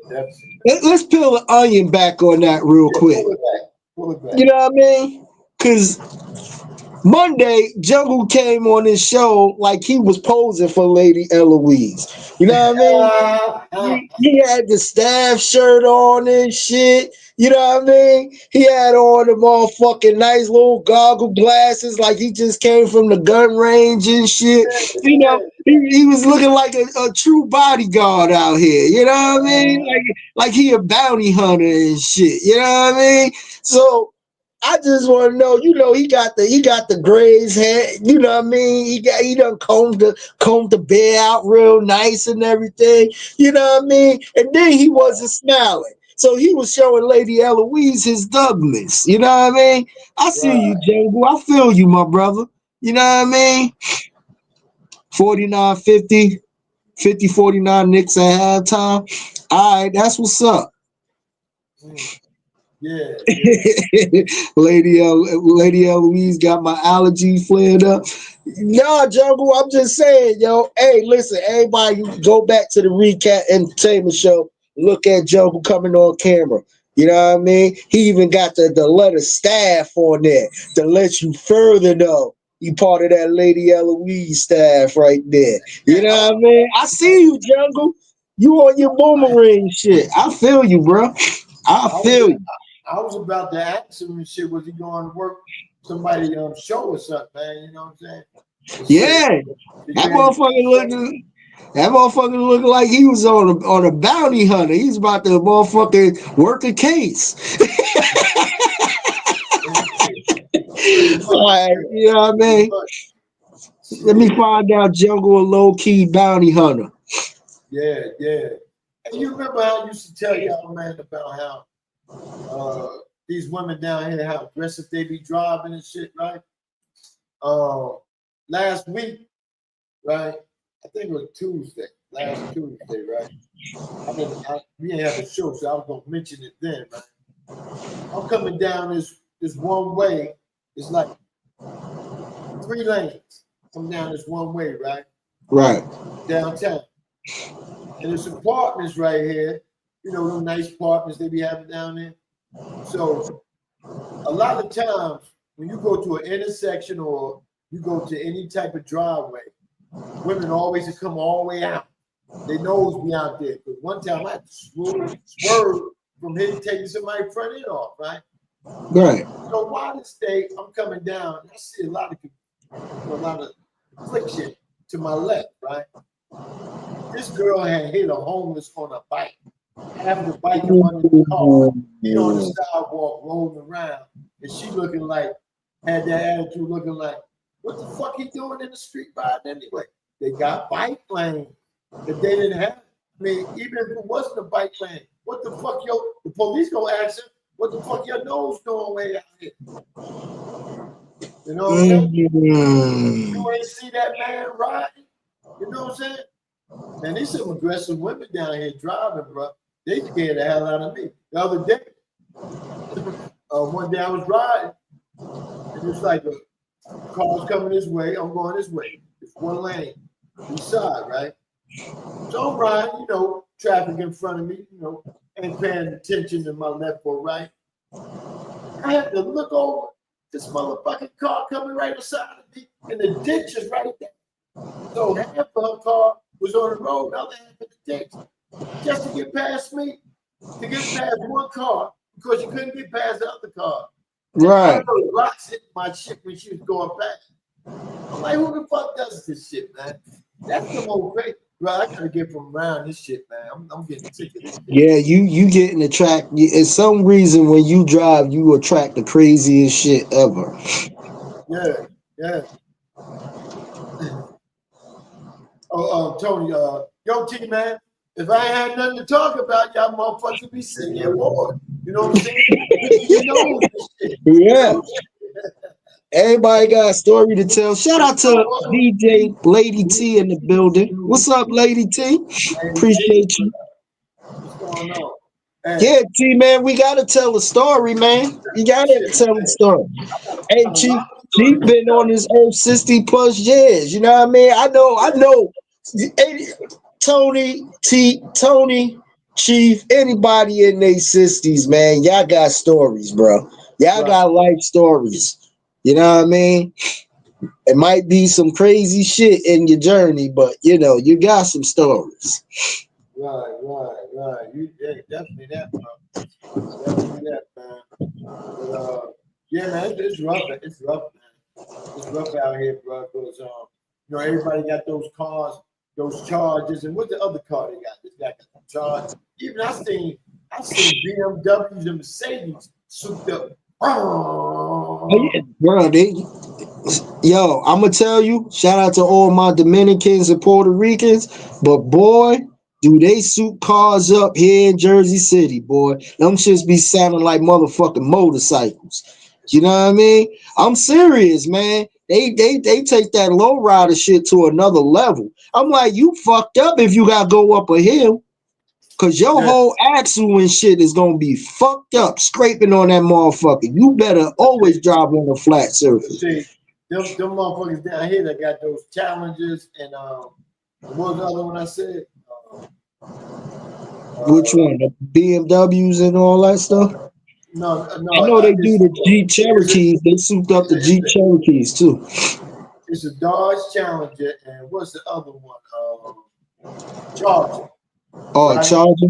definitely. Let's peel the onion back on that real quick. Pull it back. You know what I mean? Because Monday, Jungle came on his show like he was posing for Lady Eloise. You know what I mean? He had the staff shirt on and shit. You know what I mean? He had on the motherfucking nice little goggle glasses like he just came from the gun range and shit. You know, he was looking like a true bodyguard out here. You know what I mean? Like he a bounty hunter and shit. You know what I mean? So I just want to know, he got the grays hair, you know what I mean? He done combed the bear out real nice and everything, you know what I mean? And then he wasn't smiling. So he was showing Lady Eloise his Douglas, you know what I mean? I see you, Jungle. I feel you, my brother. You know what I mean? 49-50, 50-49 Knicks at halftime. All right, that's what's up. Yeah. Lady Eloise got my allergy flared up. Nah, Jungle, I'm just saying, yo. Hey, listen, everybody go back to the Recap Entertainment Show. Look at Jungle coming on camera. You know what I mean? He even got the letter staff on there to let you further know you part of that Lady Eloise staff right there. You know what I mean? I see you, Jungle. You on your boomerang shit. I feel you, bro. I I feel was you. I was about to ask him and shit, was he going to work somebody show or something, man? You know what I'm saying? But shit, Yeah, did you that end motherfucker looking. That motherfucker looking like he was on a bounty hunter. He's about to motherfucking work a case. pretty much, Like, man, you know what I pretty mean? much. Let me Shit. find out Jungle a low key bounty hunter. Yeah, yeah. And you remember how I used to tell y'all, man, about how these women down here, how aggressive they be driving and shit, right? Last week, right? I think it was Tuesday, last Tuesday, right? We ain't have a show, so I was gonna mention it then, right? I'm coming down this one way. It's like 3 lanes. Come down this one way, right? Right. Downtown. And there's apartments right here. You know, them nice apartments they be having down there. So a lot of times when you go to an intersection or you go to any type of driveway, women always come all the way out. They nose be out there. Because one time I had to swerve from here taking somebody's front end off, right? Right. So while this day I'm coming down, I see a lot of affliction to my left, right? This girl had hit a homeless on a bike. Half of the bike in one of the car. He on the sidewalk rolling around. And she looking like, had that attitude looking like, what the fuck he doing in the street riding anyway? They got bike lanes that they didn't have. I mean, even if it wasn't a bike lane, what the fuck, the police gonna ask him, what the fuck your nose doing way out here? You know what I'm saying? You ain't see that man riding? You know what I'm saying? Man, there's some aggressive women down here driving, bro. They scared the hell out of me. The other day, one day I was riding, and it's like a car's coming this way, I'm going this way. It's one lane, each side, right? So I'm riding, you know, traffic in front of me, you know, ain't paying attention to my left or right. I had to look over this motherfucking car coming right beside of me, and the ditch is right there. So half of her car was on the road, the other half of the ditch. Just to get past me, to get past one car, because you couldn't get past the other car. Right. Rocks hit my shit when she was going past. I'm like, who the fuck does this shit, man? That's the most great. Bro, I gotta get from around this shit, man. I'm getting sick of this shit. Yeah, you getting attract. It's some reason when you drive, you attract the craziest shit ever. Yeah, yeah. Tony, yo, T man, if I ain't had nothing to talk about, y'all motherfuckers would be sitting here bored. You know what I'm saying? You know this shit. Yeah. Everybody got a story to tell. Shout out to DJ Lady T in the building. What's up, Lady T? Appreciate you. What's going on? Yeah, T man, we gotta tell a story, man. You gotta tell a story. Hey, Chief been on this earth 60 plus years. You know what I mean? I know. Hey, Tony, Chief, anybody in their 60s, man, y'all got stories, bro. Y'all got life stories. You know what I mean? It might be some crazy shit in your journey, but you know, you got some stories. Right. You definitely that, bro. Definitely that, man. But yeah, man, it's rough. It's rough, man. It's rough out here, bro. Because you know, everybody got those cars, those charges, and what's the other car they got? This guy got the charge. Even I seen BMWs and Mercedes souped up. Bro, yo, I'm gonna tell you, shout out to all my Dominicans and Puerto Ricans, but boy, do they suit cars up here in Jersey City, boy. Them shits be sounding like motherfucking motorcycles. You know what I mean? I'm serious, man. They take that low rider shit to another level. I'm like, you fucked up if you gotta go up a hill. Cause your whole axle and shit is gonna be fucked up, scraping on that motherfucker. You better always drive on a flat surface. See, them motherfuckers down here that got those challenges and what was the other one I said? Which one? The BMWs and all that stuff? No. I know they do the Jeep Cherokees. They souped up the Jeep Cherokees too. It's a Dodge Challenger and what's the other one? Charger. Oh, right? Charger.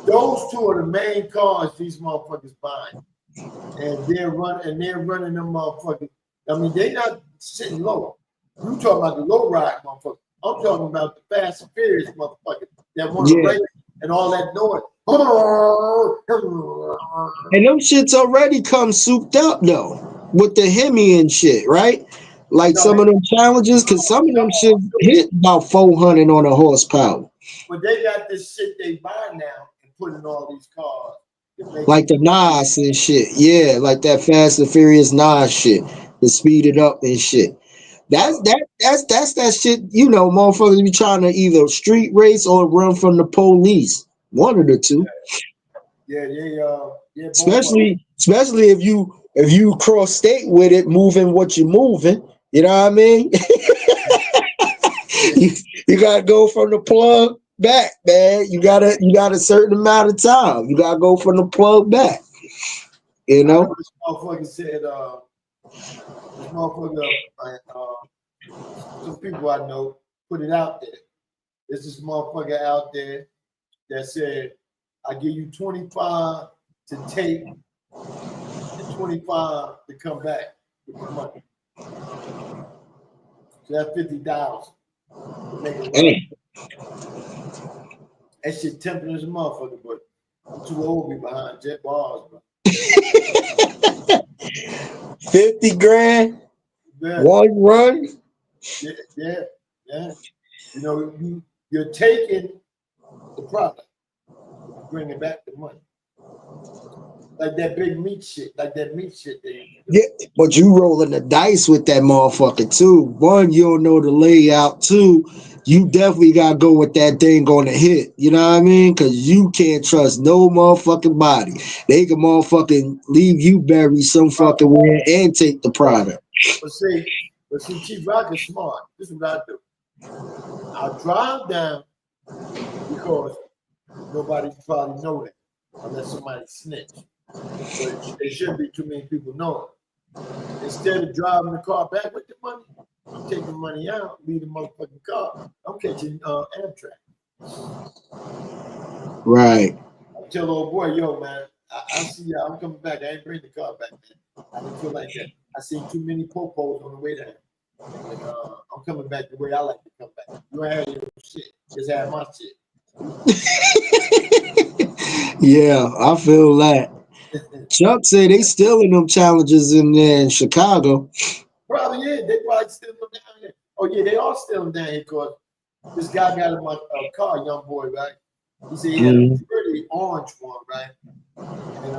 Those two are the main cars these motherfuckers buying, and they're running them motherfuckers. I mean, they're not sitting low. You talking about the low ride motherfuckers? I'm talking about the Fast and Furious motherfuckers that want to Yeah. race and all that noise. And them shits already come souped up though, with the Hemi and shit, right? Like No, some of them challenges, because some of them shit hit about 400 on a horsepower. but they got this shit they buy now and put in all these cars. To make Like the Nas and shit. Yeah, like that Fast and Furious Nas shit. To speed it up and shit. That's that shit, you know, motherfuckers be trying to either street race or run from the police. One of the two. yeah, both Especially if you cross state with it, moving what you're moving. You know what I mean? you gotta go from the plug back, man. You got a certain amount of time. You gotta go from the plug back. You I know know? this motherfucker said, this motherfucker, some people I know put it out there. There's this motherfucker out there that said, I give you 25 to take and 25 to come back with the money. So that's $50 to make it right. That shit tempting as a motherfucker, but I'm too old to be behind jet bars, bro. 50 grand, Yeah. one run. Yeah. You know, you're taking the product, bringing back the money. Like that big meat shit, Yeah, but you rolling the dice with that motherfucker too. One, you don't know the layout. Two, you definitely gotta go with that thing on the hit. You know what I mean? Because you can't trust no motherfucking body. They can motherfucking leave you buried some fucking way and take the product. But see, Chief Rock is smart. This is what I do. I'll drive down because nobody's probably know that unless somebody snitch. But there shouldn't be too many people knowing. Instead of driving the car back with the money, I'm taking the money out, leave the motherfucking car. I'm catching Amtrak. Right. I tell old boy, yo, man, I see you. I'm coming back. I ain't bringing the car back, man. I didn't feel like that. I seen too many popos on the way down. And I'm coming back the way I like to come back. You ain't have your shit. Just have my shit. Yeah, I feel that. Chuck said they still in them challenges in there in Chicago. Probably is. They probably still them down here. Oh yeah, they all still down here because this guy got in my car, young boy, right? He said he had a pretty orange one, right? And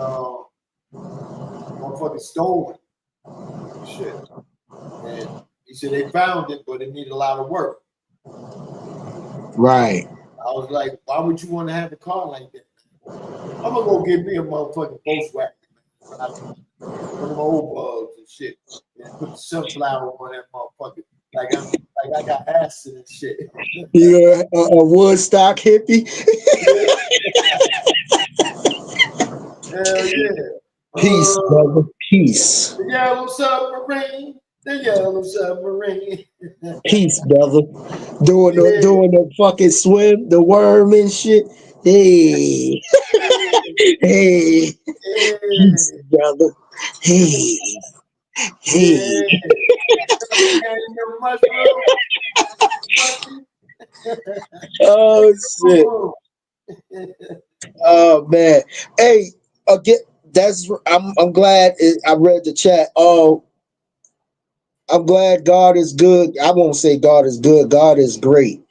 motherfucker stole it. Shit. And he said they found it, but it needed a lot of work. Right. I was like, why would you want to have a car like that? I'm gonna go get me a motherfucking Volkswagen, man. One of my old bugs and shit. And put the sunflower on that motherfucker. Like I got acid and shit. Yeah, a Woodstock hippie. Hell yeah. Peace, brother. Peace. The yellow submarine. The yellow submarine. Peace, brother. Doing the fucking swim, the worm and shit. Hey. Hey. Peace, brother. Hey. Hey. Oh shit. Oh man. Hey, again, I'm glad I read the chat. Oh, I'm glad God is good. I won't say God is good. God is great.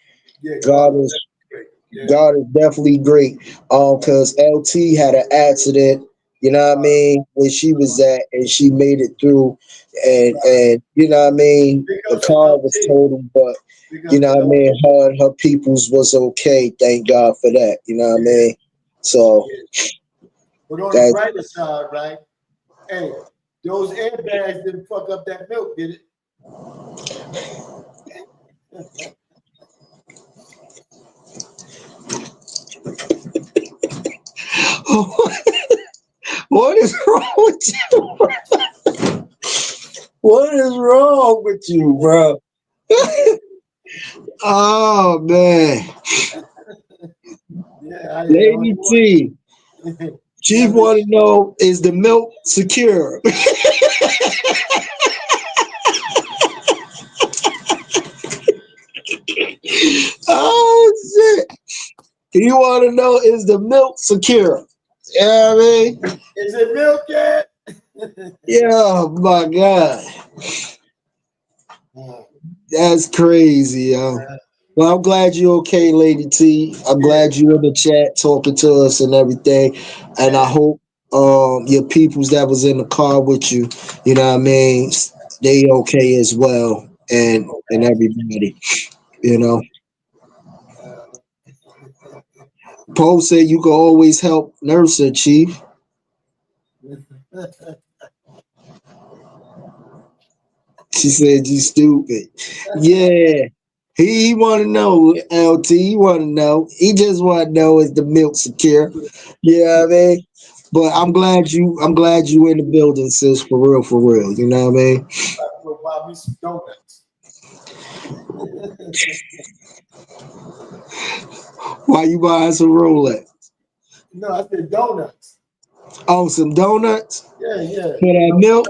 Yeah, God is great. Yeah. God is definitely great. Because LT had an accident, you know what I mean, where she was at, and she made it through, and you know what I mean. The car was totaled, but you know what I mean. Her and her peoples was okay. Thank God for that. You know what I mean. So, but on the brighter side, right? Hey, those airbags didn't fuck up that milk, did it? What is wrong with you, bro? What is wrong with you, bro? Oh man. Lady T, Chief want to know, is the milk secure? Oh shit! You want to know, is the milk secure? You know what I mean? Is it milk yet? Yeah, oh my God. That's crazy, yo. Well, I'm glad you're okay, Lady T. I'm glad you're in the chat talking to us and everything. And I hope your peoples that was in the car with you, you know what I mean, they okay as well. And everybody, you know. Poe said you can always help nurse her, Chief. She said you stupid. Yeah. He want to know, LT. He want to know. He just want to know, is the milk secure? Yeah, what I mean. But I'm glad you in the building, sis. For real, for real. You know what I mean? We'll buy me some donuts. Why you buying some Rolex? No, I said donuts. Oh, some donuts Yeah. for that milk.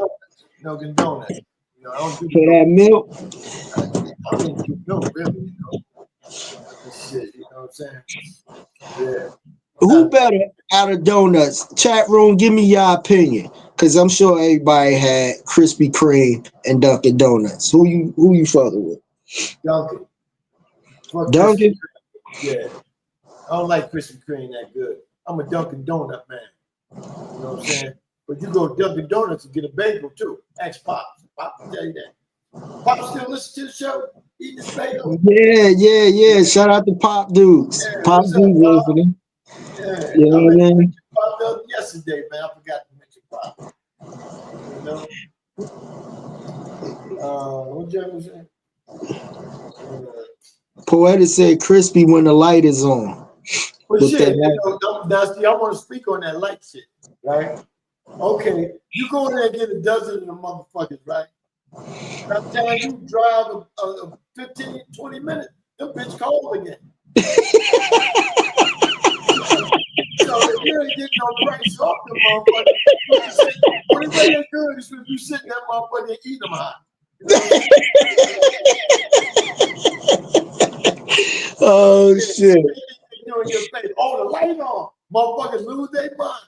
Dunkin' Donuts. You know, I don't do For that milk. I don't even do milk, really. You know, this shit. You know what I'm saying? Yeah. Who better out of donuts? Chat room, give me your opinion, cause I'm sure everybody had Krispy Kreme and Dunkin' Donuts. Who you fucking with? Dunkin'. Fuck Dunkin'. Yeah. I don't like Krispy Kreme that good. I'm a Dunkin' Donut man. You know what I'm saying? But you go to Dunkin' Donuts and get a bagel too. Ask Pop. Pop will tell you that. Pop still listen to the show? Eat this bagel? Yeah. Shout out to Pop Dudes. Yeah, Pop what's up, Dudes Pop? listening. Yeah. You know what I mean? Pop up yesterday, man. I forgot to mention Pop. You know? What you ever say? Poetic said crispy when the light is on. But With shit, that now see, I want to speak on that light shit, right? Okay, you go in there and get a dozen of the motherfuckers, right? By the time you drive a 15, 20 minutes, them bitch cold again. So if you ain't getting no price off the motherfucker, only way they good is if you sit in that motherfucker and eat them hot. You know Oh shit. You in your face. Oh, the light on. Motherfuckers lose their mind.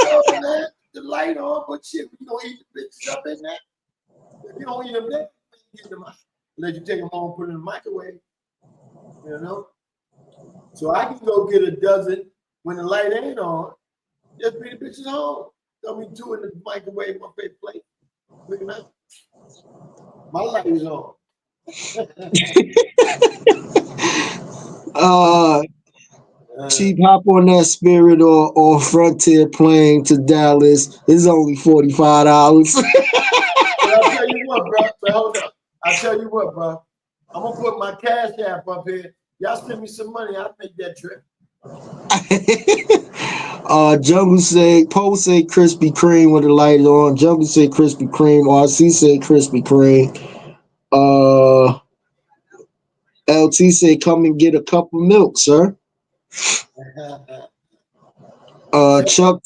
Oh, man, the light on, but shit, you gonna eat the bitches up in there? If you don't eat them there, you get them out. Let you take them home and put them in the microwave. You know? So I can go get a dozen when the light ain't on. Just bring the bitches home. Throw me 2 in the microwave, my favorite plate. Look at that. My light is on. Cheap, hop on that Spirit or Frontier plane to Dallas. It's only $45. But I'll tell you what, bro. But hold up. I'll tell you what, bro. I'm gonna put my cash app up here. Y'all send me some money. I'll make that trip. Jungle said, Poe said Krispy Kreme with the light on. Jungle said Krispy Kreme. RC said Krispy Kreme. LT said, come and get a cup of milk, sir. Chuck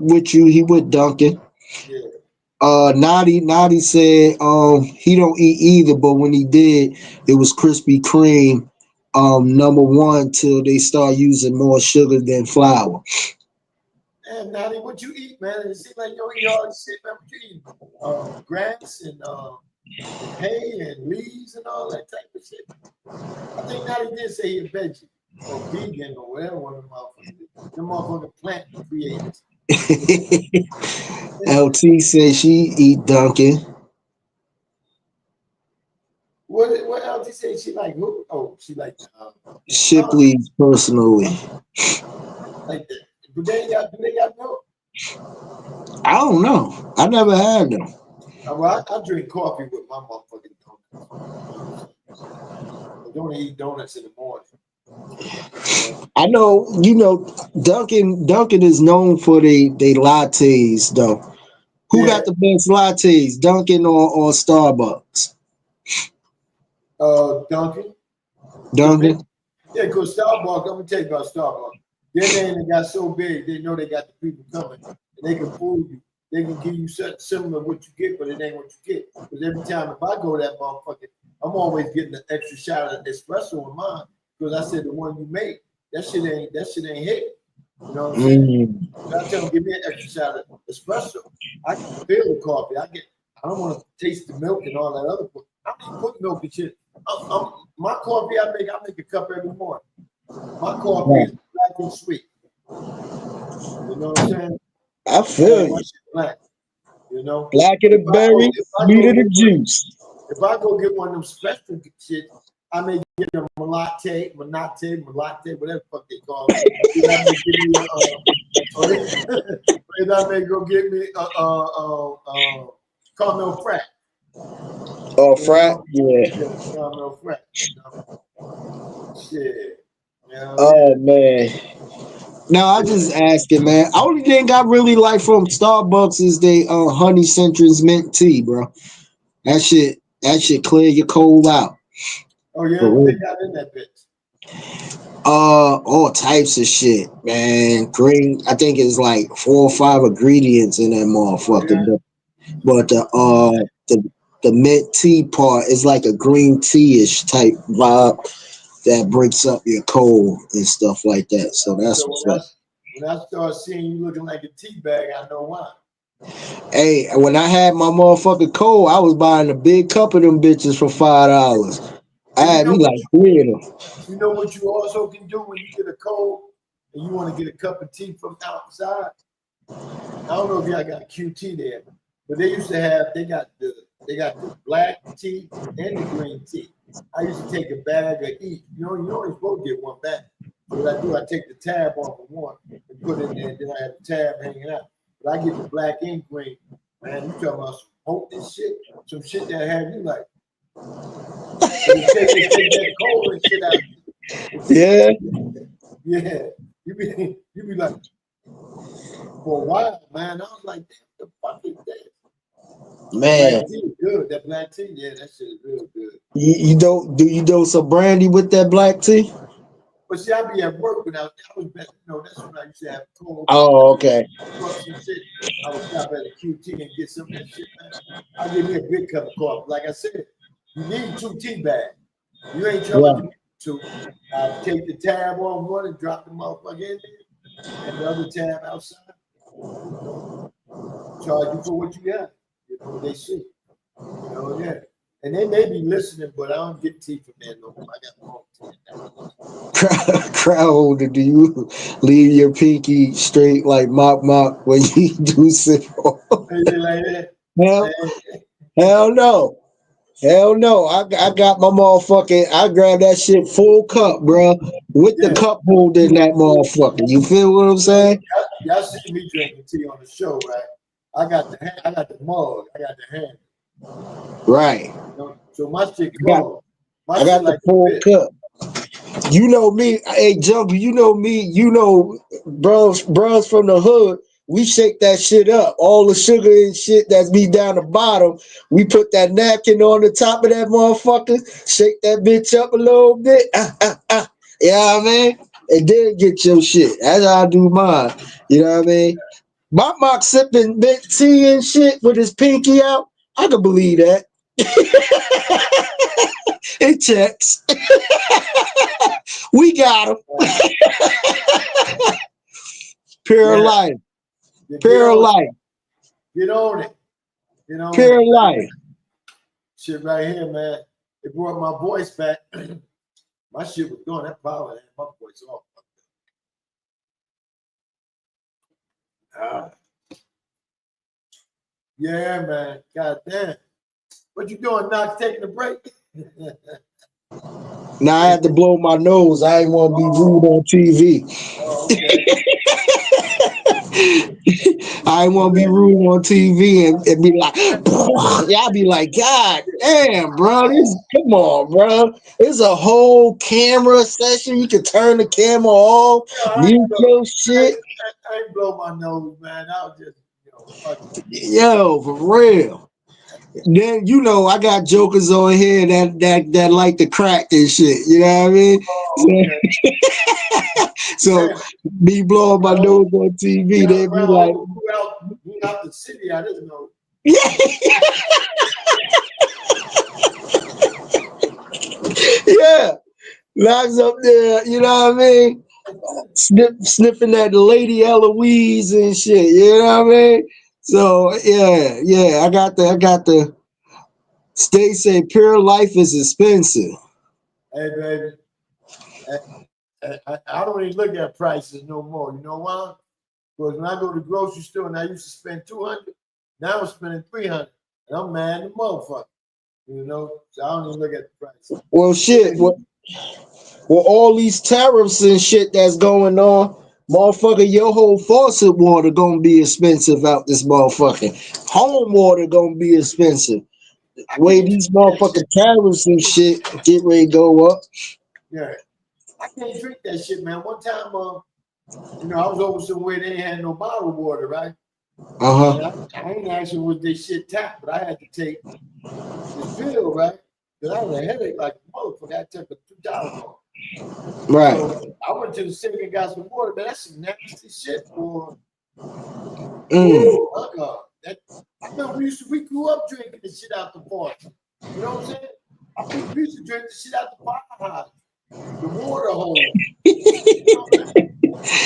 with you. He with Dunkin'. Yeah. Naughty said he don't eat either, but when he did, it was Krispy Kreme #1 till they start using more sugar than flour. Man, Naughty, what you eat, man? It seems like you don't eat all this shit, man. What you eat? Grass and hay and leaves and all that type of shit. I think Naughty did say he a veggie or vegan or whatever one of them motherfucking plant creators. LT said she eat Dunkin'. What LT say? She like who? Oh, she like Shipley's personally. Like that. Do they got milk? I don't know. I never had them. Well, I drink coffee with my motherfucking donuts. I don't eat donuts in the morning. I know, Dunkin' is known for they lattes though. Who got the best lattes, Dunkin' or Starbucks? Dunkin'. Dunkin'. Yeah, because Starbucks, I'm gonna tell you about Starbucks. Their name they got so big, they know they got the people coming, and they can fool you. They can give you something similar to what you get, but it ain't what you get. Because every time if I go to that motherfucker, I'm always getting an extra shot of espresso in mine. Because I said the one you make, that shit ain't hit. You know what I'm saying? So I tell them, give me an extra shot of espresso. I can feel the coffee. I don't want to taste the milk and all that other. I don't even put milk and shit. My coffee I make a cup every morning. My coffee is black and sweet. You know what I'm saying? I feel you. My shit black. You know, Black of the berry, sweet of the juice. If I go get one of them special shit, I may get a latte, whatever the fuck they call it. Then I may give me and I may go get me a caramel frappe. Oh, frappe, yeah. Caramel frappe. Shit. Oh man. No, I just asking, man. Only thing I really like from Starbucks is they honey citrus mint tea, bro. That shit clear your cold out. Oh yeah, what they got in that bitch? All types of shit, man. Green, I think it's like 4 or 5 ingredients in that motherfucker. Oh, yeah. But the mint tea part is like a green tea-ish type vibe that breaks up your cold and stuff like that. So that's what's up. When I start seeing you looking like a tea bag, I know why. Hey, when I had my motherfucking cold, I was buying a big cup of them bitches for $5. I had me like 3 of them. You know what you also can do when you get a cold and you want to get a cup of tea from outside? I don't know if y'all got QT there, but they used to have they got the black tea and the green tea. I used to take a bag of each. You're only supposed to get one bag. So what I do, I take the tab off of one and put it in there, and then I have the tab hanging out. But I get the black and green. Man, you talking about some potent shit, some shit that have you like. Take that cold and shit out. Yeah. Yeah. You be like, for a while, man. I was like, damn, the fuck is that? Man. Black tea is good. That black tea, yeah, that shit is real good. You do some brandy with that black tea? But see, I be at work when I was back, that's when I used to have cold. Oh, okay. Some shit. I would stop at a QT and get some of that shit, man. I give me a big cup of coffee. Like I said, you need 2 tea bags. You ain't trying to take the tab on one and drop the motherfucker in there, and the other tab outside. Charge you for what you got. They see. Yeah. And they may be listening, but I don't get tea from there no more. I got more tea. Crowd holder, do you leave your pinky straight like mop when you do sip on? Like that? Hell no. Hell no. I got my motherfucking, I grabbed that shit full cup, bro, with the cup holder in that motherfucker. You feel what I'm saying? Y'all see me drinking tea on the show, right? I got the mug, I got the hand. Right. So my shit cold. I got the full cup. You know me, hey Jungle, you know me, bros from the hood, we shake that shit up. All the sugar and shit that's be down the bottom, we put that napkin on the top of that motherfucker, shake that bitch up a little bit. You know what I mean? And then get your shit. That's how I do mine. You know what I mean? Mock sipping mint tea and shit with his pinky out. I can believe that. It checks. We got him. Pure life. Pure life. Get on it. Pure life. Shit right here, man. It brought my voice back. My shit was gone. That power had my voice off. Yeah, man. God damn. What you doing, Knox? Taking a break? Now I had to blow my nose. I ain't want to be rude on TV. Oh, okay. I ain't want to be rude on TV and be like, y'all be like, God damn, bro. Come on, bro. It's a whole camera session. You can turn the camera off, mute your shit. I ain't blow my nose, man. I was just, fucking. Yo, for real. Then you know I got jokers on here that like to crack and shit. You know what I mean? Oh, okay. So Damn. me blowing my nose on TV, Yeah, they be like, around throughout the city, I didn't know. yeah, yeah, locks up there. You know what I mean? Sniffing that Lady Eloise and shit. You know what I mean? So yeah, I got the. Stay say pure life is expensive. Hey, baby, I don't even look at prices no more. You know why? Because when I go to the grocery store and I used to spend 200, now I'm spending 300, and I'm mad at the motherfucker. You know, so I don't even look at the price. Well, shit. Well, all these tariffs and shit that's going on, motherfucker, your whole faucet water gonna be expensive out this motherfucker. Home water gonna be expensive. I Way can't these drink that motherfucking shit. tariffs and shit get ready to go up. Yeah, I can't drink that shit, man. One time, I was over somewhere they ain't had no bottled water, right? And Uh-huh. I ain't asking was this shit tapped, but I had to take this pill, right? Because I had a headache like a motherfucker. I took a $2 Right. So I went to the sink and got some water, man. That's some nasty shit, boy. Mm. My God. I remember we grew up drinking the shit out the faucet. You know what I'm saying? We used to drink the shit out the fire hydrant, the water hole. You know what I'm saying?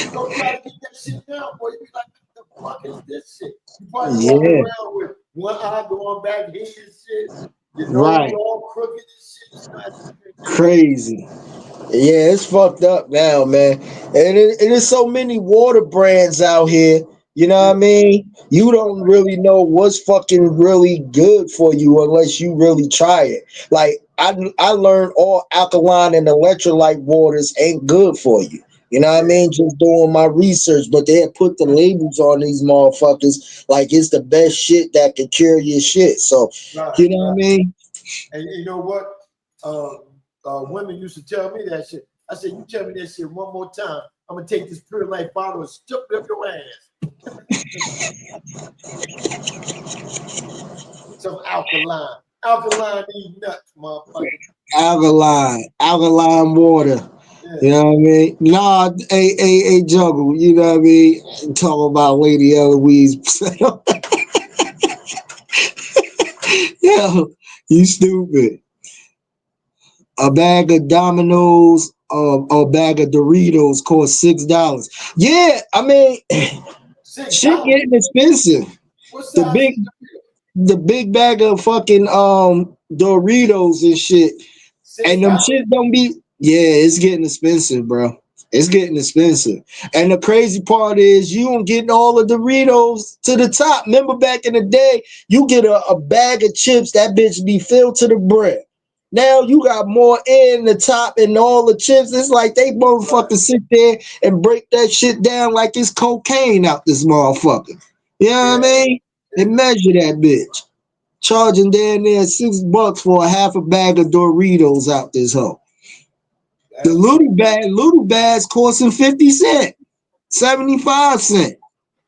You go try to get that shit down, boy. You be like, what the fuck is this shit? You probably walking Yeah. around with one eye going back here and shit, your nose Right. all crooked and shit. You know, after you drink that shit. Crazy. Yeah, it's fucked up now, man. And it is so many water brands out here. You know what I mean? You don't really know what's fucking really good for you unless you really try it. Like I learned all alkaline and electrolyte waters ain't good for you. You know what I Yeah, mean? Just doing my research, but they had put the labels on these motherfuckers like it's the best shit that can cure your shit. So, right, you know what I right. mean? And you know what? Women used to tell me that shit. I said, you tell me that shit one more time, I'm gonna take this pure life bottle and stuff it up your ass. Some alkaline. Alkaline these nuts, motherfucker. Alkaline water. Yeah. You know what I mean? Nah, a juggle. You know what I mean? Talking about Lady Eloise. Yo, you stupid. A bag of Dominoes, a bag of Doritos cost $6. Yeah, I mean, Six shit dollars. getting expensive. What The size big, is the real? the big bag of fucking Doritos and shit. Six And them dollars. shit don't be, yeah, it's getting expensive, bro. It's getting expensive. And the crazy part is you don't get all of the Doritos to the top. Remember back in the day, you get a bag of chips, that bitch be filled to the brim. Now you got more in the top and all the chips. It's like they Right. motherfuckers sit there and break that shit down like it's cocaine out this motherfucker. You know what Yeah. I mean? They Yeah. measure that bitch. Charging down there $6 for a half a bag of Doritos out this hoe. The That's right. little bags costing 50 cents, 75 cents.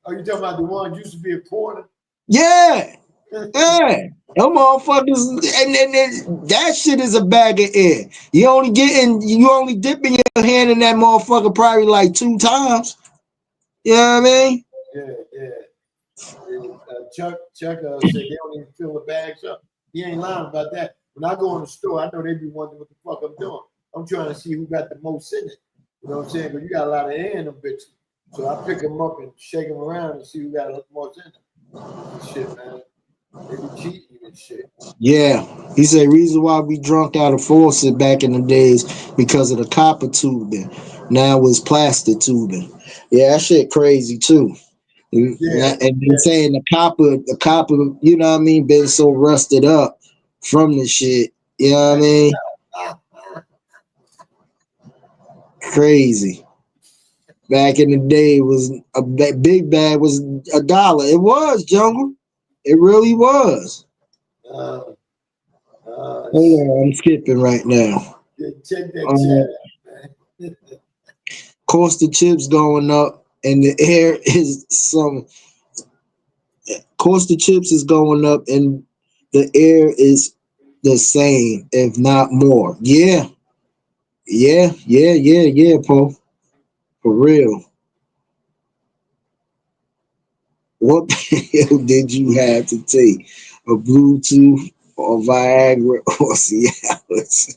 Oh, you talking about the ones used to be a quarter? Yeah, yeah. Them motherfuckers, and that shit is a bag of air. You only dipping your hand in that motherfucker probably like 2 times. You know what I mean? Yeah, yeah. Chuck said they don't even fill the bags up. He ain't lying about that. When I go in the store, I know they be wondering what the fuck I'm doing. I'm trying to see who got the most in it. You know what I'm saying? But you got a lot of air in them bitches. So I pick them up and shake them around and see who got the most in them. Shit, man. They be cheating and shit. Yeah. He said reason why we drunk out of faucet back in the days because of the copper tubing. Now it's plastic tubing. Yeah, that shit crazy too. And Yeah, they yeah. saying the copper, you know what I mean, been so rusted up from the shit. You know what I mean? Crazy. Back in the day, it was big bag was $1. It was jungle. It really was. Uh, Hold on, I'm skipping right now. yeah, check that Um, chat, man. cost of chips going up, and the air is some. Cost of chips is going up, and the air is the same, if not more. Yeah, Paul. For real. What pill did you have to take? A Bluetooth or Viagra or Cialis?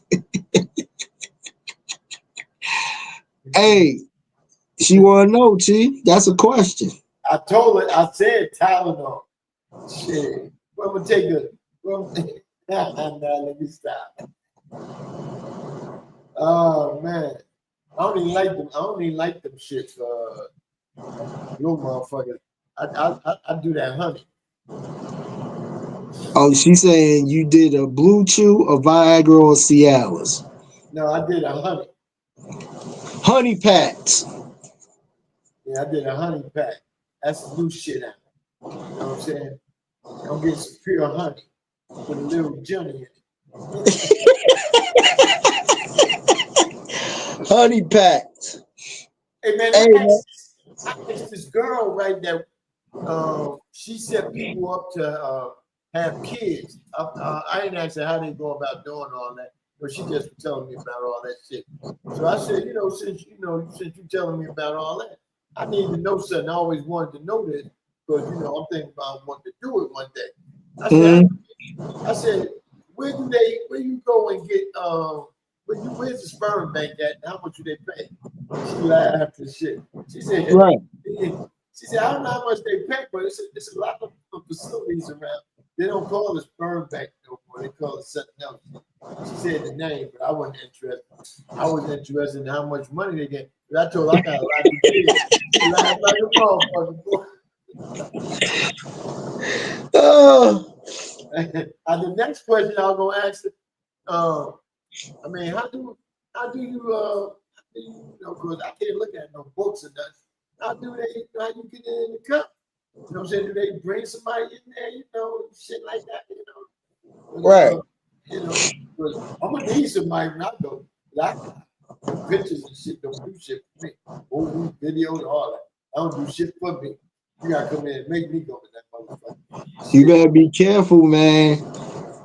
Hey, she want to know, T. That's a question. I told her, I said Tylenol. Shit. I'm gonna take a nah, let me stop. Oh man. I don't even like them. I don't even like them shits. Little motherfuckers. I do that honey. Oh, she's saying you did a Bluetooth, a Viagra, or Cialis. No, I did a honey. Honey packs. Yeah, I did a honey pack. That's the new shit out. You know what I'm saying? I'm getting some pure honey with a little Johnny in it. Honey packs. Hey man, Hey, I asked this girl right there. She set people up to have kids. I didn't ask her how they go about doing all that, but she just was telling me about all that shit. So I said, since you're telling me about all that, I need to know something. I always wanted to know this because I'm thinking about wanting to do it one day. I said, where you go and get where's the sperm bank at? And how much do they pay? She laughed and shit. She said, right. I don't know how much they pay, but it's a lot of facilities around. They don't call it sperm bank no more. They call it something else. She said the name, but I wasn't interested. I was interested in how much money they get. But I told her I got a lot to give. She laughed like a motherfucker, boy. The next question I was gonna ask her, I mean, how do you because I can't look at no books and nothing. How you get it in the cup? You know what I'm saying? Do they bring somebody in there, shit like that, Right. I'm gonna need somebody when I go. Like pictures and shit don't do shit for me. Movies, videos, all that. I don't do shit for me. You gotta come in and make me go to that motherfucker. You better be careful, man.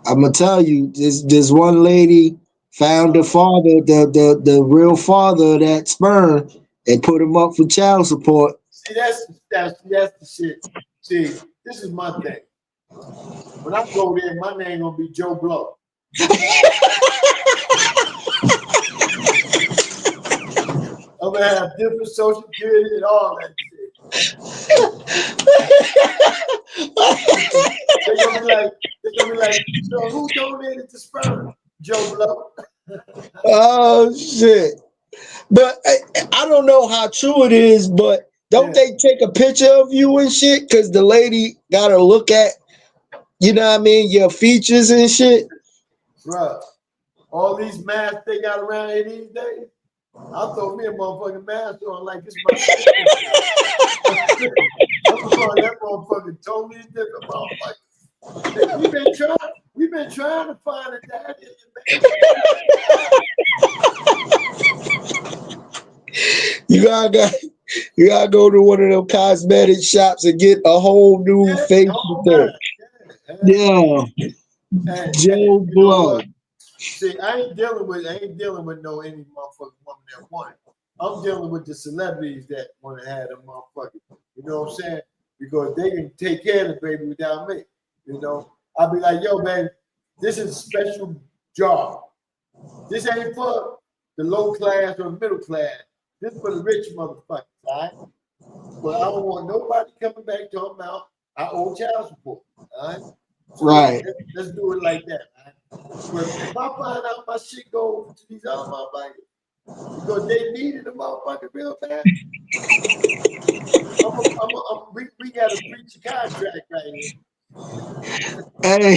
I'm gonna tell you, this one lady found the father, the real father of that sperm, and put him up for child support. See, that's the shit. See, this is my thing. When I go there, my name gonna be Joe Blow. I'm gonna have different social security and all that shit. They're gonna be like, so who donated the sperm? Joe Blow. Oh shit. But I don't know how true it is, but don't they take a picture of you and shit? Because the lady gotta look at, your features and shit. Bro, all these masks they got around here these days, I'll throw me a motherfucking mask on like it's my shit. I'm calling that motherfucker totally different motherfucker. We've been trying to find a daddy in your man. You gotta go to one of them cosmetic shops and get a whole new facial thing. Yeah. Joe Blow. See, I ain't dealing with any motherfucking woman that want it. I'm dealing with the celebrities that want to have them motherfuckers. You know what I'm saying? Because they can take care of the baby without me. I'll be like, yo, baby, this is a special job. This ain't for the low class or the middle class. This is for the rich motherfuckers, all right? But I don't want nobody coming back talking about I owe child support, all right? So right. Let's do it like that, right? But if I find out my shit go to these other motherfuckers because they needed a motherfucker real bad, we got to breach a contract right here. Hey.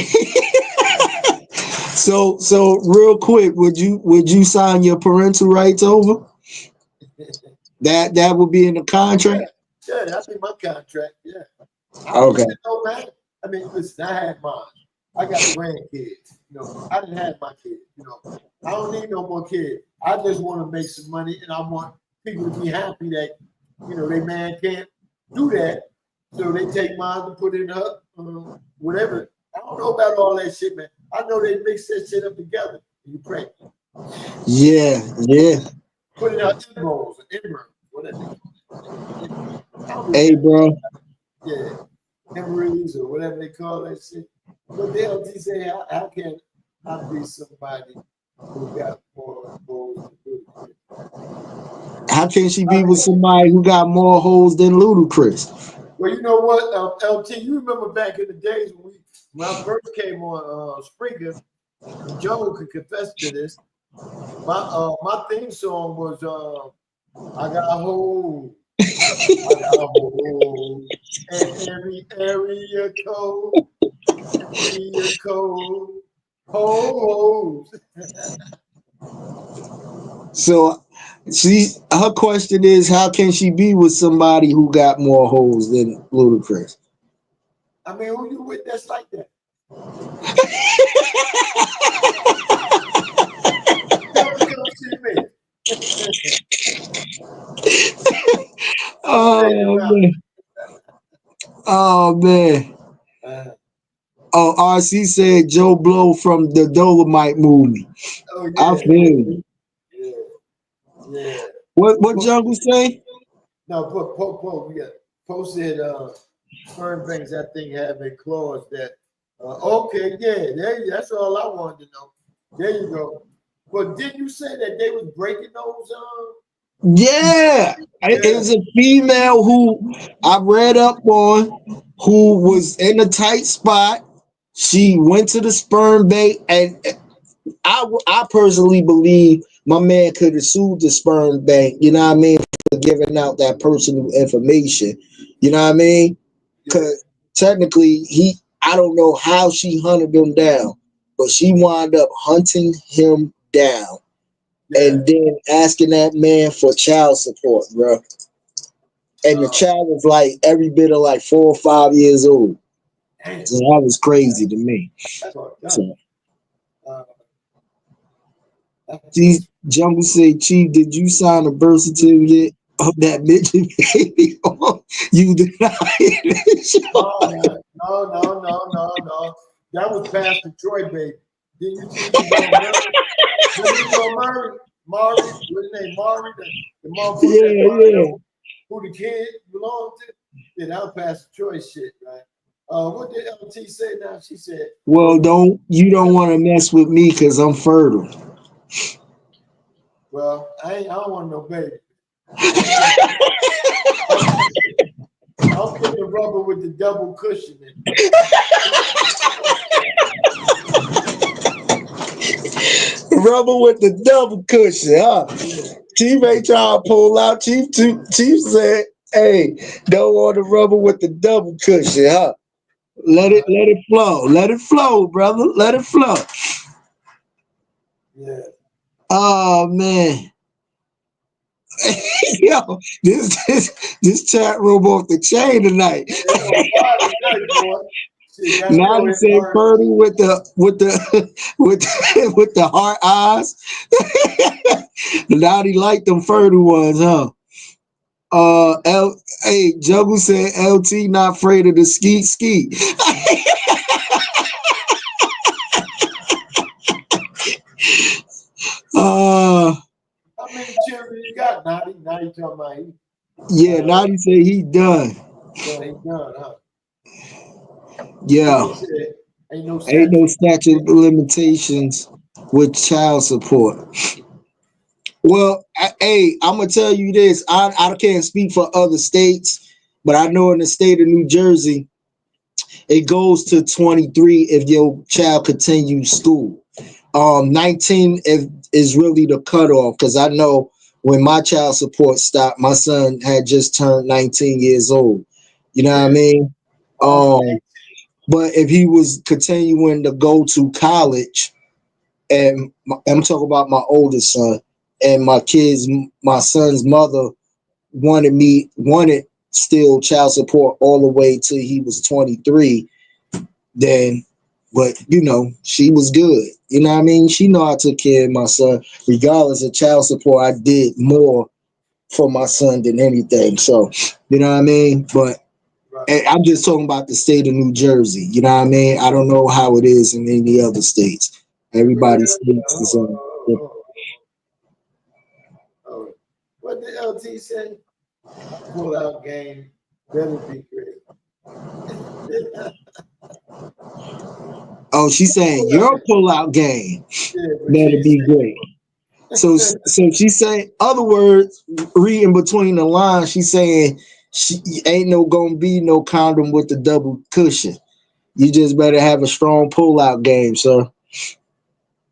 So real quick, would you sign your parental rights over? That would be in the contract? Yeah, that's in my contract, yeah. Okay. I mean, listen, I had mine. I got grandkids. I didn't have my kids. I don't need no more kids. I just want to make some money, and I want people to be happy that their man can't do that. So they take mine and put it in her whatever I don't know about all that shit, man. I know they mix that shit up together. You pray. Yeah. Put it out emeralds, whatever. Hey, bro. Yeah, emeralds or whatever they call that shit. But the LT say, how can I be somebody who got more balls than Ludacris? How can she be with somebody who got more holes than Ludacris? Well, you know what, LT, you remember back in the days when I first came on Springer, and Joe could confess to this. My theme song was I got a hole. I got a hole. And every area code. Area code. Holes. So her question is, how can she be with somebody who got more holes than Ludacris? I mean, who you with that's like that? Come see me. Oh man. Oh, RC said Joe Blow from the Dolomite movie. Oh yeah. I feel you. Yeah. What Jungle say? No, Poe, yeah. Poe said Fern Banks, I think, have a clause that okay, yeah, that's all I wanted to know. There you go. But didn't you say that they was breaking those Yeah. It was a female who I read up on who was in a tight spot. She went to the sperm bank, and I personally believe my man could have sued the sperm bank, you know what I mean, for giving out that personal information. You know what I mean? Because technically I don't know how she hunted him down, but she wound up hunting him down and then asking that man for child support, bro. And the child was like every bit of like 4 or 5 years old. So that was crazy to me. So, Jungle said, Chief, did you sign a birth certificate of that midget baby? You denied it. No. That was Pastor Troy, baby. Didn't you see Murray? Mari, what's his name? Mari, the motherfucker who the kid belonged to? Yeah, that was Pastor Troy shit, right? What did LT say now? She said, well, you don't want to mess with me because I'm fertile. Well, I don't want no baby. I'll get the rubber with the double cushion in it. Rubber with the double cushion, huh? Chief ain't trying to pull out. Chief said, hey, don't want the rubber with the double cushion, huh? Let it flow. Let it flow, brother. Let it flow. Yeah. Oh man. Yo, this chat room off the chain tonight. Now he said fertile with the heart eyes. Now he like them fertile ones, huh? Hey, Juggle said LT not afraid of the ski. How many children you got, Naughty? Now you talking about he? Yeah, Naughty said he done. Yeah, he done, huh? Yeah. Ain't no statute of limitations with child support. Well, I'm gonna tell you this. I can't speak for other states, but I know in the state of New Jersey, it goes to 23 if your child continues school. 19 is really the cutoff, because I know when my child support stopped, my son had just turned 19 years old. You know what I mean? But if he was continuing to go to college, and I'm talking about my oldest son, and my son's mother wanted still child support all the way till he was 23, then, but she was good. You know what I mean? She know I took care of my son. Regardless of child support, I did more for my son than anything. So, you know what I mean? But And I'm just talking about the state of New Jersey. You know what I mean? I don't know how it is in any other states. Everybody's states is on. What the LT say? Pull out game better be great. Oh, she's saying your pull-out game better be great. So she's saying, other words, reading between the lines, she's saying she ain't gonna be no condom with the double cushion. You just better have a strong pull-out game, sir.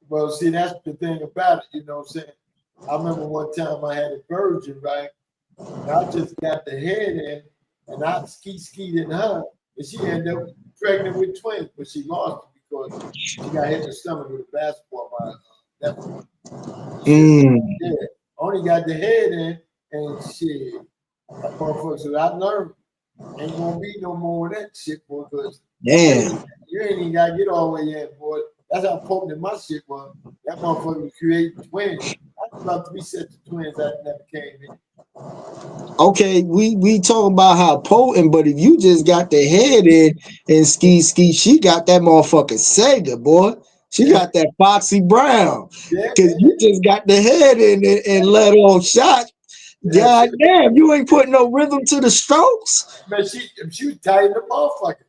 Well, see, that's the thing about it. You know what I'm saying? I remember one time I had a virgin, right? And I just got the head in, and I skied in her, and she ended up pregnant with twins, but she lost it because she got hit in the stomach with a basketball by Yeah, only got the head in, and shit. That motherfucker, so I learned ain't gonna be no more of that shit, boy, because you ain't even gotta get all the way in, boy. That's how potent my shit was. That motherfucker would create twins. I was about 3 sets of twins that never came in. Okay, we talk about how potent, but if you just got the head in and ski, she got that motherfucking Sega, boy. She got that Foxy Brown. Because you just got the head in and let off shot. God damn, you ain't putting no rhythm to the strokes. Man, she tightened the motherfucker.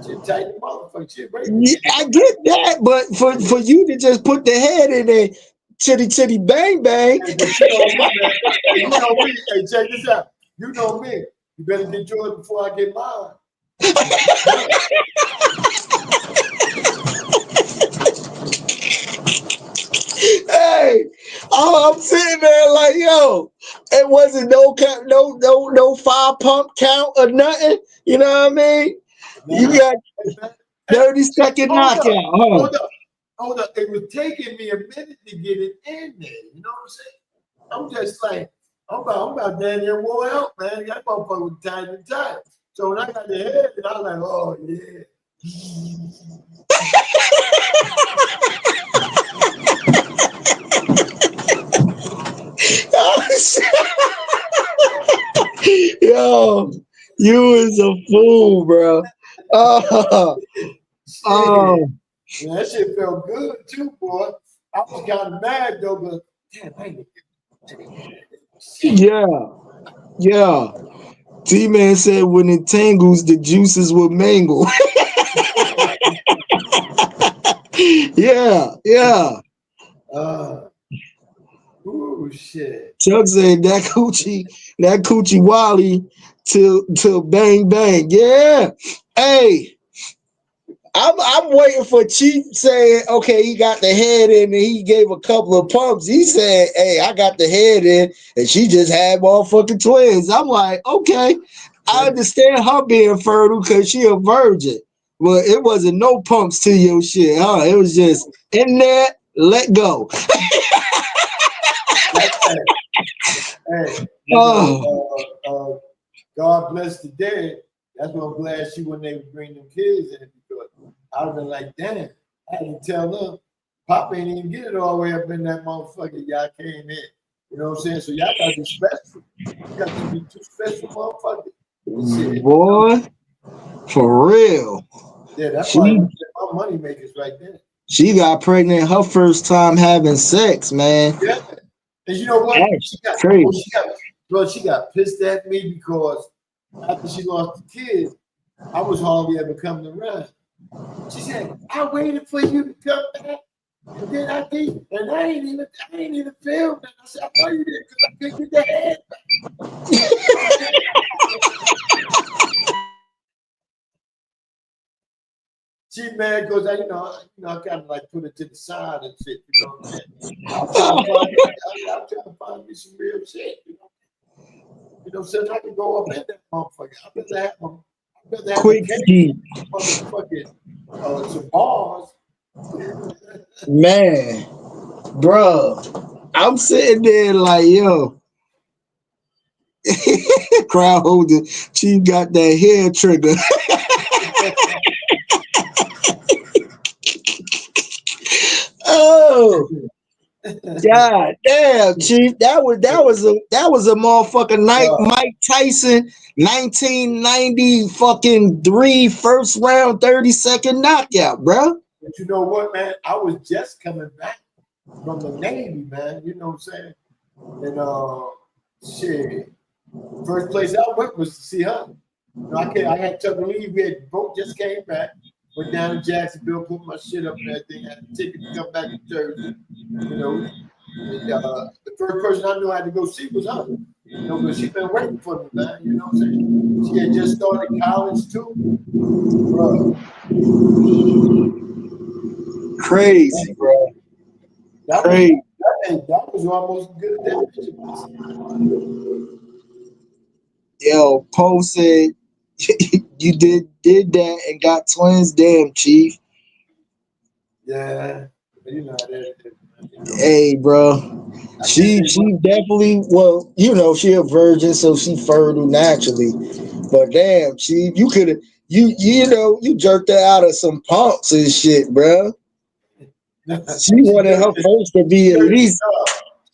She tightened the motherfucker. Yeah, I get that, but for you to just put the head in there, chitty bang bang. Hey, but you know me, man. Hey, you know me. Hey, check this out. You know me. You better get yours before I get mine. Hey, I'm sitting there like, yo, it wasn't no 5 pump count or nothing. You know what I mean? You got 30-second knockout, huh? Hold up. It was taking me a minute to get it in there. You know what I'm saying? I'm just like, I'm about down there wore out, man. That motherfucker was tight and tight. So when I got the head, I was like, oh yeah. Yo, you is a fool, bro. Man, that shit felt good too, boy. I was kind of mad though, but damn, yeah. T-Man said when it tangles, the juices will mangle. Yeah. Oh shit. Chuck said that coochie Wally till bang bang. Yeah. Hey, I'm waiting for Chief saying, okay, he got the head in and he gave a couple of pumps. He said, hey, I got the head in and she just had motherfucking twins. I'm like, okay, I understand her being fertile because she a virgin. But it wasn't no pumps to your shit, huh? It was just in there, let go. Hey, God bless the dead. That's why I'm glad she wasn't able to bring them kids in because I would have been like, damn, I had to tell them, Pop ain't even get it all the way up in that motherfucker. Y'all came in. You know what I'm saying? So y'all got to be special. You got to be too special, motherfucker. Boy, for real. Yeah, that's why my money makers right there. She got pregnant her first time having sex, man. Yeah. And you know what? She got pissed at me because after she lost the kids, I was hardly ever coming around. She said, I waited for you to come back. And then I did, and I ain't even feel that. I said, I know you did because I couldn't get the head back. She mad because I kind of like put it to the side and shit, you know what I'm saying? I'm trying to find me some real shit, you know. You know, since I can go up in that motherfucker, I better have quick ski. Motherfucking some bars. Man, bro, I'm sitting there like, yo, crowd holder, Chief got that hair trigger. Oh, God damn, Chief. That was a motherfucking night Uh, Mike Tyson 1990 fucking 3 first round 30-second knockout, bro. but you know what, man? I was just coming back from the Navy, man. You know what I'm saying? And shit, first place I went was to see her. You know, I had took a leave. We had both just came back. Went down to Jacksonville, put my shit up and everything. Had a ticket to come back to Jersey. You know, and, the first person I knew I had to go see was her. You know, but she been waiting for me, man. You know what I'm saying? She had just started college too, bro. Crazy, bro. That was Crazy. that was almost as good as that picture was. Yo, Poe said you did that and got twins. Damn, Chief. Yeah, you know that. You know, Hey, bro. I guess She definitely, well, you know, she a virgin, so she fertile naturally. But damn, Chief, you could have you know, you jerked her out of some pumps and shit, bro. She wanted her first to be at least.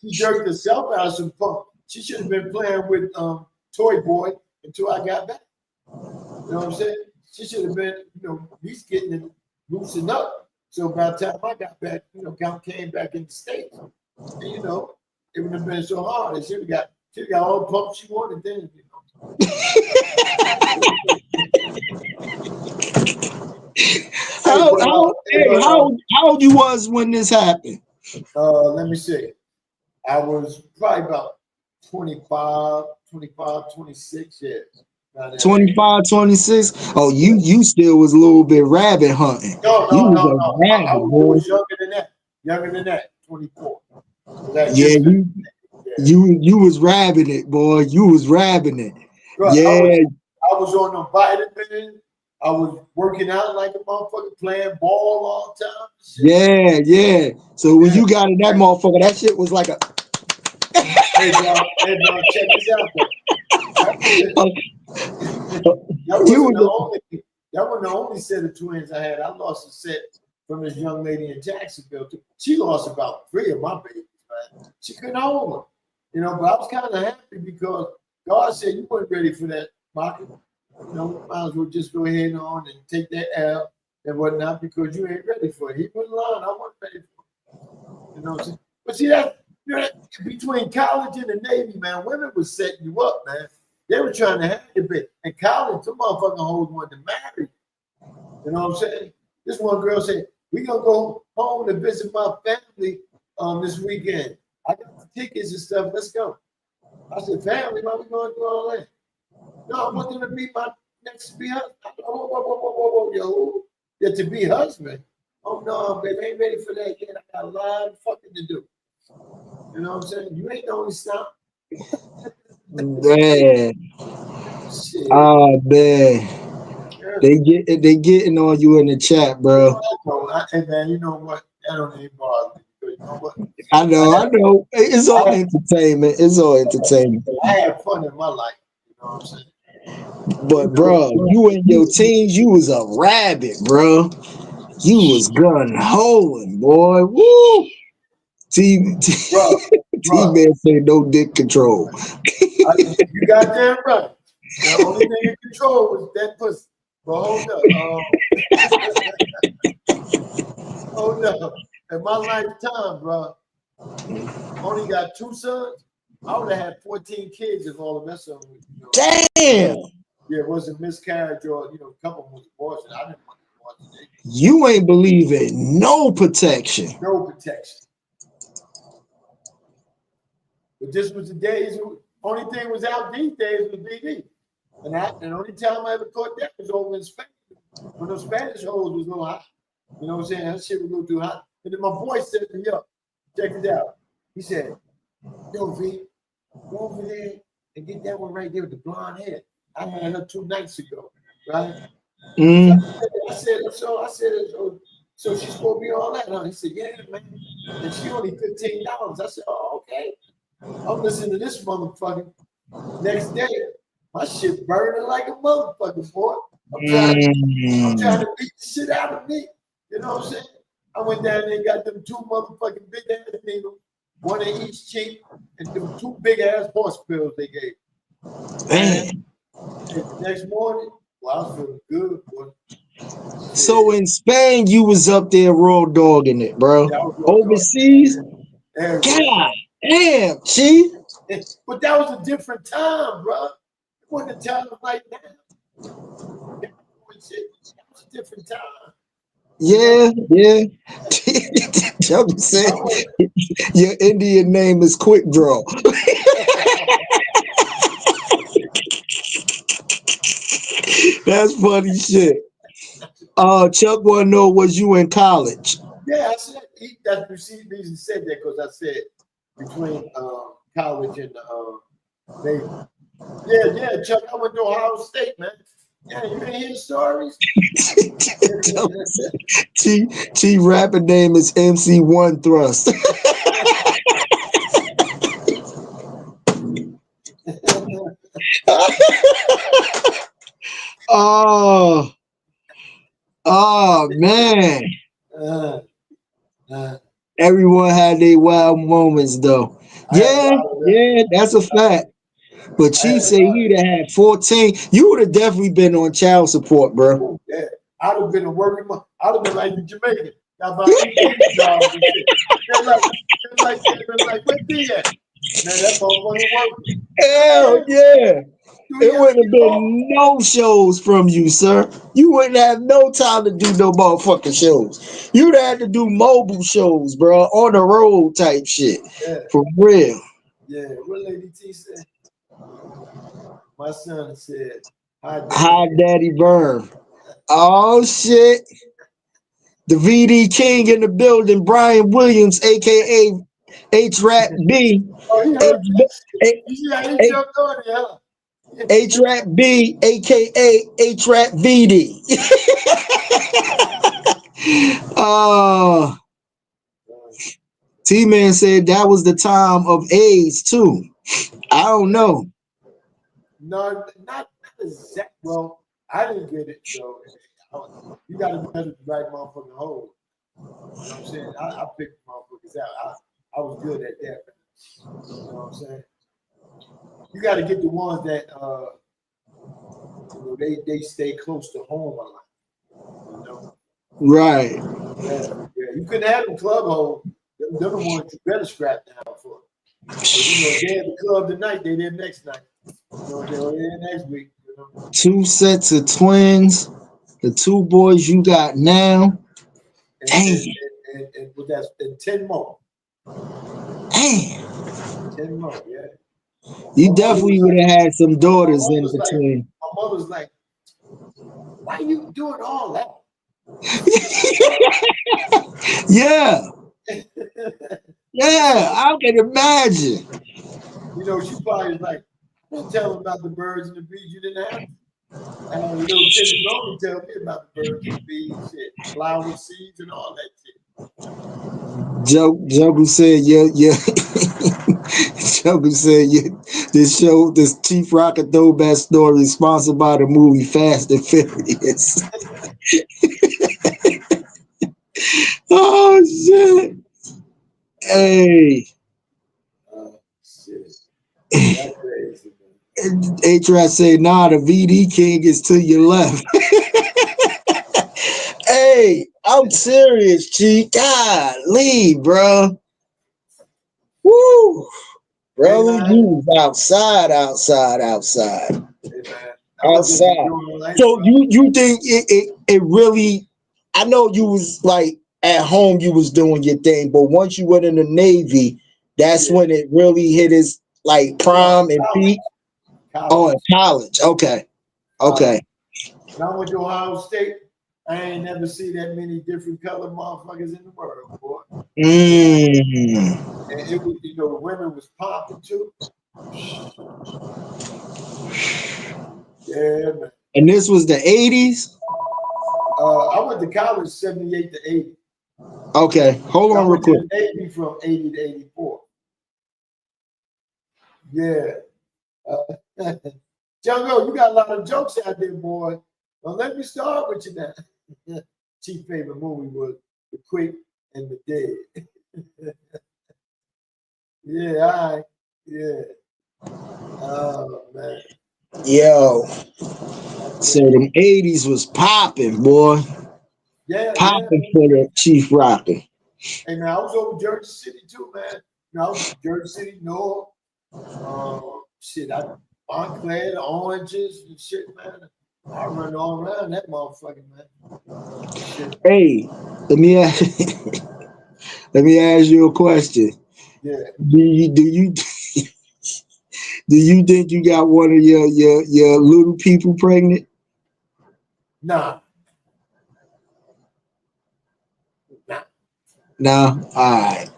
she jerked herself out of some pump. She should have been playing with Toy Boy until I got back. You know what I'm saying? She should have been, you know, at least getting it loosened up. So by the time I got back, you know, came back in the States, and, you know, it wouldn't have been so hard. And she got all the pumps she wanted then, you know. How old you was when this happened? Let me see. I was probably about 25, 26 years. 25, 26. Oh, you still was a little bit rabbit hunting. No. You was I a rabbit, was younger than that, 24. Yeah, you was rabbing it, boy. You was rabbing it. Bro, Yeah. I was on the vitamin. I was working out like a motherfucker, playing ball all the time. Yeah. So when you got in that motherfucker, that shit was like a. Hey, bro, check this out, though. That wasn't the only set of twins I had. I lost a set from this young lady in Jacksonville. She lost about 3 of my babies, man. She couldn't hold them. You know, but I was kind of happy because God said you weren't ready for that market. You know, might as well just go ahead on and take that L and whatnot because you ain't ready for it. He wouldn't lie. I wasn't ready for it. You know what I'm saying? But see, between college and the Navy, man, women was setting you up, man. They were trying to have you, but in college, some motherfucking hoes wanted to marry. You know what I'm saying? This one girl said, "We gonna go home to visit my family this weekend. I got the tickets and stuff. Let's go." I said, "Family, why we going to do all that?" "No, I want them to be my next to be husband." Whoa, yo, yeah, to be husband. "Oh no, baby, ain't ready for that yet. I got a lot of fucking to do." You know what I'm saying? You ain't the only stop. Man. Shit. Oh man. They getting on you in the chat, bro. And man, you know what? That don't even bother me. You know what? I know. It's all entertainment. I had fun in my life. You know what I'm saying? But bro, you in your teens, you was a rabbit, bro. You was gun hoeing, boy. Woo! T-Man say no dick control. You got damn right. The only thing in control was that pussy. But hold up. Hold up. In my lifetime, bro, only got 2 sons. I would have had 14 kids if all of that son was, you know. Damn. Yeah, it wasn't miscarriage or, you know, a couple was abortion. I didn't want abortion. You ain't believe in no protection. No protection. But this was the days, only thing was out these days was BD. And the only time I ever caught that was over in Spain. When those Spanish hoes was a little hot. You know what I'm saying? That shit was a little too hot. And then my boy set me up. Check it out. He said, "Yo, V, go over there and get that one right there with the blonde hair. I had her 2 nights ago, right?" I said, so she's supposed to be all that, huh? He said, "Yeah, man. And she only $15." I said, "Oh, okay." I'm listening to this motherfucker. Next day, my shit burning like a motherfucker, boy. I'm trying to beat the shit out of me. You know what I'm saying? I went down there and got them 2 motherfucking big ass needles. one in each cheek, and them 2 big ass horse pills they gave. Man. And the next morning, well, I was feeling good, boy. So in Spain, you was up there raw dogging it, bro. Yeah, I was raw dogging Overseas, everywhere. God damn, Chief. But that was a different time, bro. It wasn't a time like now. That was a different time. Yeah, yeah. Chubby said your Indian name is Quick Draw. That's funny shit. Chuck wanna know, was you in college? Yeah, I said that's the reason said that because I said between college and Navy. Yeah, Chuck, I went to Ohio State, man. Yeah, you didn't hear stories? T rapper name is MC1 Thrust. Oh man. Everyone had their wild moments though. Yeah, that's a fact. But Chief said he'd have had 14. You would have definitely been on child support, bro. Yeah, I'd have been a working mom. I'd have been like the Jamaican. Got about 18 jobs and shit. They're like, where D at? Man, that motherfucker working. Hell yeah. It wouldn't have been no shows from you, sir. You wouldn't have no time to do no motherfucking shows. You'd have to do mobile shows, bro, on the road type shit. Yeah. For real. Yeah, what Lady T said? My son said, Hi, Daddy Burn. Oh, shit. The VD King in the building, Brian Williams, a.k.a. H-Rap B. Oh, you heard that? You see how he jumped on it, huh? H-Rap B, a.k.a. H-Rap VD. T-Man said that was the time of AIDS, too. I don't know. No, not exact. Well, I didn't get it, so you got to measure the right motherfucking hole. You know what I'm saying? I picked motherfuckers out. I was good at that. You know what I'm saying? You got to get the ones that they stay close to home a lot. You know? Right. Yeah. You couldn't have them club holes. They're the ones you better scrap down for. But, they had the club tonight, they did next night. They're there next week. 2 sets of twins, the 2 boys you got now. And with that, and 10 more. Damn. 10 more, yeah. You definitely would have had some daughters in between. My mother's like, why are you doing all that? Yeah. Yeah, I can imagine. She probably was like, don't tell them about the birds and the bees you didn't have. And little kids only tell me about the birds and the bees, shit, flower seeds and all that shit. Joker said, yeah. Joker said, this Chief Rocket Throwback story is sponsored by the movie Fast and Furious. Oh, shit. Hey. Shit. That's crazy, man. H-Rat said, nah, the VD King is to your left. Hey, I'm serious, Chief. Golly, bro. Woo. Bro, you was outside. Hey, man. Outside. So you think it really, I know you was like at home, you was doing your thing, but once you went in the Navy, that's when it really hit its like prime and peak. Oh, in college. Okay. Okay. When I went to Ohio State, I ain't never seen that many different colored motherfuckers in the world, boy. And it was, the women was popping too. Yeah, man. And this was the 80s? I went to college 78 to 80. Okay, hold on real quick. Navy from 80 to 84. Yeah. Jungo, you got a lot of jokes out there, boy. Well, let me start with you now. Chief favorite movie was The Quick and the Dead. Yeah, all right. Yeah. Oh man. Yo, so them 80s was popping, boy. Yeah, yeah. Popping for the Chief Rocker. Hey man, I was over Jersey City too, man. You know, I was Jersey City North. Shit, Montclair, the Oranges and shit, man. I run all around that motherfucker, man. Shit. Hey, let me ask you a question. Yeah. Do you think you got one of your little people pregnant? Nah. Nah. No? Alright.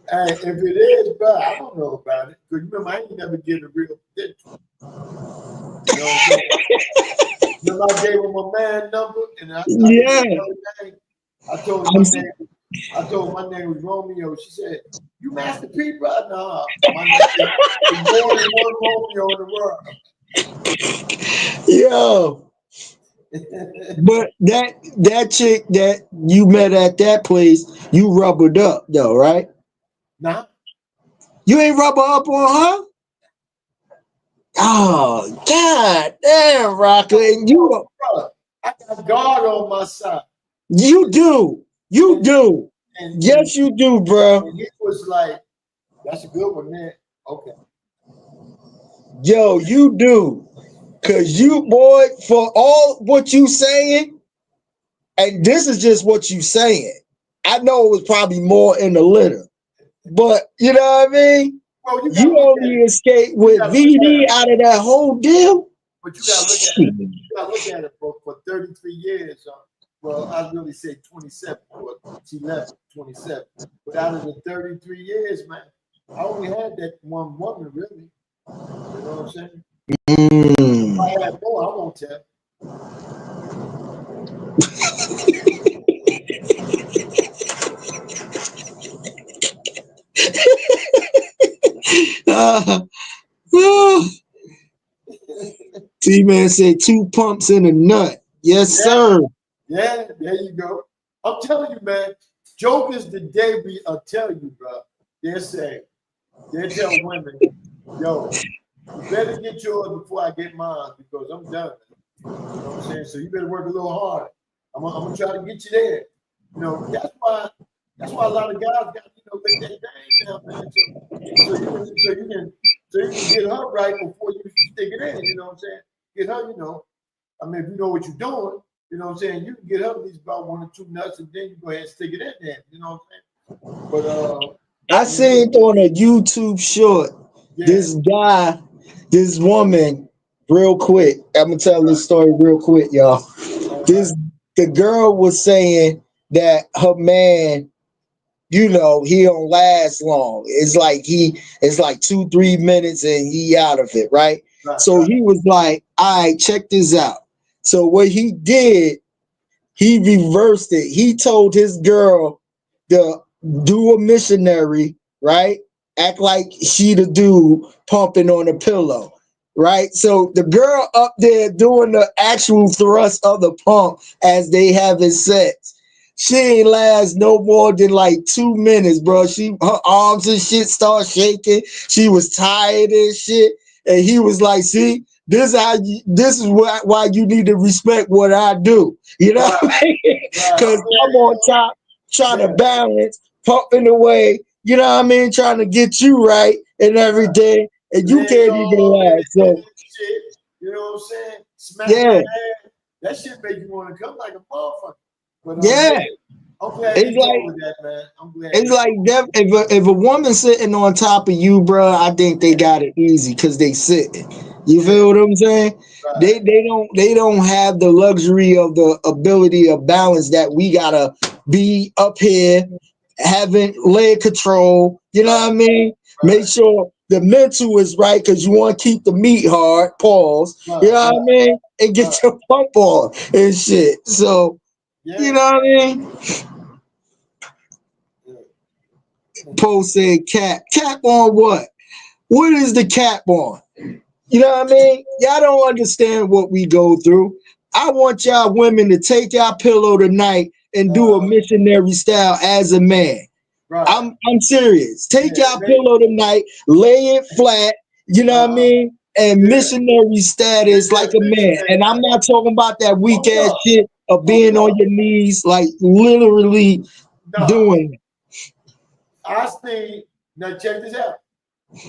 Hey, if it is, bro, I don't know about it. Because you remember, I ain't never get a real picture. You know what I'm saying? Remember, I gave him my man number, and I Yeah. I told him my name was Romeo. She said, "You Master P, bro?" No, my name is more than one Romeo in the world. Yo. But that chick that you met at that place, you rubbered up though, right? Nah. You ain't rubber up on her? Oh God damn, Rocker. And Bro, I got God on my side. you do. You do. Yes, you do, bro. And he was like, "That's a good one, man." Okay. Yo, you do. Cause you, boy, for all what you saying, and this is just what you saying. I know it was probably more in the litter, but you know what I mean? Well, You only escaped with VD out of that whole deal. But you gotta look at it. You gotta look at it for 33 years. Well, I'd really say 27, or she left 27. But out of the 33 years, man, I only had that one woman, really. You know what I'm saying? If I had more, I won't tell. T-Man said 2 pumps in a nut. Yes, sir. Yeah, there you go. I'm telling you, man, jokers today tell you, bro. They'll tell women, yo, you better get yours before I get mine because I'm done. You know what I'm saying? So you better work a little harder. I'm gonna try to get you there. You know, that's why a lot of guys got lick that thing down, man. So you can get her right before you stick it in. You know what I'm saying? Get her, I mean, if you know what you're doing, you know what I'm saying, you can get her at least about 1 or 2 nuts, and then you go ahead and stick it in there. You know what I'm saying? But I seen on a YouTube short, this woman, real quick. I'm gonna tell this story real quick, y'all. The girl was saying that her man, he don't last long. It's like 2-3 minutes and he out of it, right? So he was like, all right, check this out. So what he did, he reversed it. He told his girl to do a missionary, right? Act like she the dude pumping on a pillow, right? So the girl up there doing the actual thrust of the pump as they having sex. She ain't last no more than like 2 minutes, bro. Her arms and shit start shaking. She was tired and shit. And he was like, see, this is why you need to respect what I do. You know what I mean? Because I'm on top trying to balance, pumping away, you know what I mean? Trying to get you right and everything. And you can't even last. So, you know what I'm saying? Smack yeah. That shit make you want to come like a motherfucker. But yeah. I'm glad it's like, with that, man. I'm glad. It's like if a woman's sitting on top of you, bro, I think they got it easy because they sitting. You feel what I'm saying? Right. They don't have the luxury of the ability of balance that we gotta be up here having leg control. You know what I mean? Right. Make sure the mental is right because you want to keep the meat hard. Pause. Right. You know what I mean? And get your pump on and shit. So you know what I mean? Poe said cap. Cap on what? What is the cap on? You know what I mean? Y'all don't understand what we go through. I want y'all women to take y'all pillow tonight and do a missionary style as a man. Right. I'm serious. Take your pillow tonight, lay it flat, you know what I mean? And missionary status like a man. And I'm not talking about that weak ass shit of being on your knees, like literally doing it. I see. Now check this out.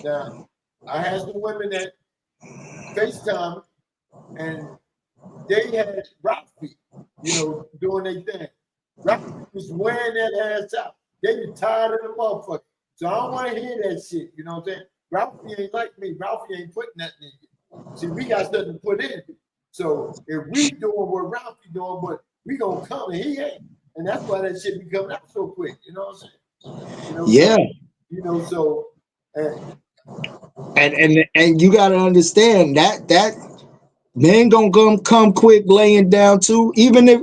Now I had some women that FaceTime and they had Ralphie, doing their thing. Ralphie was wearing that ass out. They be tired of the motherfucker. So I don't want to hear that shit. You know what I'm saying? Ralphie ain't like me. Ralphie ain't putting nothing in you. See, we got something to put in. So if we doing what Ralphie doing, but we gonna come and he ain't. And that's why that shit be coming out so quick. You know what I'm saying? So and you gotta understand that men gonna come quick laying down too. Even if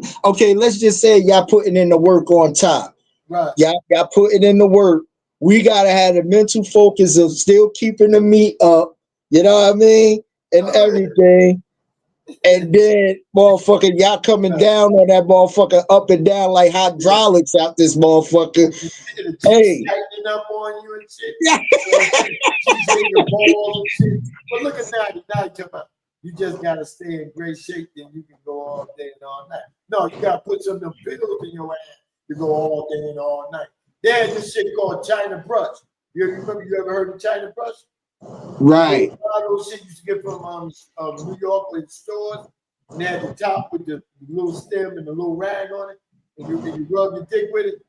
let's just say y'all putting in the work on time. Right. Y'all putting in the work. We gotta have the mental focus of still keeping the meat up, you know what I mean? And everything. And then motherfucker, y'all coming down on that motherfucker up and down like hydraulics out this motherfucker. Hey. Tightening up on you and shit. She's in your balls and shit. But look at now you talking about you just gotta stay in great shape, then you can go all day and all night. No, you gotta put some of them pillows in your ass to go all day and all night. There's this shit called China brush. You ever heard of China brush? Right. Those shit used to get from New York with stores, and they had the top with the little stem and the little rag on it, and you rub your dick with it.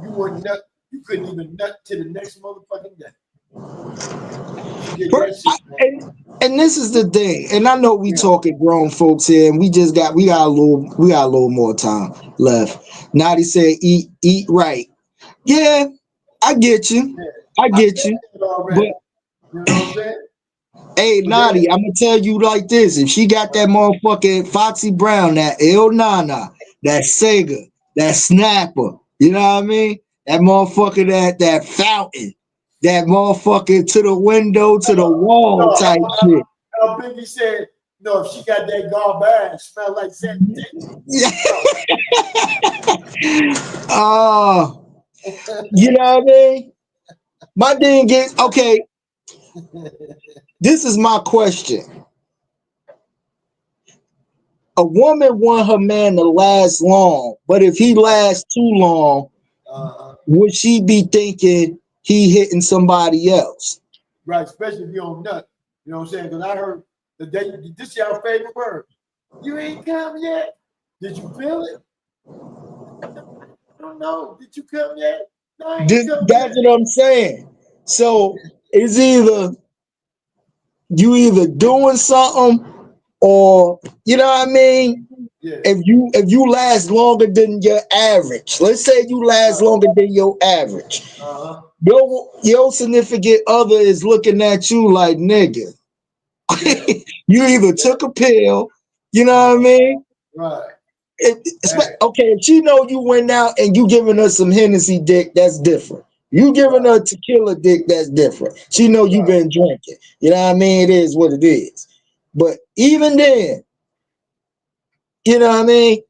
You wouldn't nut. You couldn't even nut to the next motherfucking day. And this is the thing, and I know we talking grown folks here, and we got a little more time left. Naughty said, "Eat right." Yeah, I get you. I get you. But you know what I'm saying? Hey, Naughty, I'm gonna tell you like this: if she got that motherfucking Foxy Brown, that Il Nana, that Sega, that Snapper, you know what I mean? That motherfucker, that fountain, that motherfucker to the window, to the wall type shit. Biggie said, no, if she got that garbage, smell like sanitation. You know what I mean? My thing is, okay, this is my question. A woman want her man to last long, but if he lasts too long, would she be thinking he hitting somebody else? Right, especially if you don't nut. You know what I'm saying? Because I heard this is your favorite word. You ain't come yet. Did you feel it? I don't know. Did you come yet? No, I ain't come That's yet. what I'm saying. So it's you either doing something or you know what I mean? Yeah. If you last longer than your average, let's say you last longer than your average, your significant other is looking at you like nigga. Yeah. You either took a pill, you know what I mean? Right. Okay, if she know you went out and you giving her some Hennessy dick, that's different. You giving her tequila dick, that's different. She know you been drinking. You know what I mean? It is what it is. But even then, you know what I mean?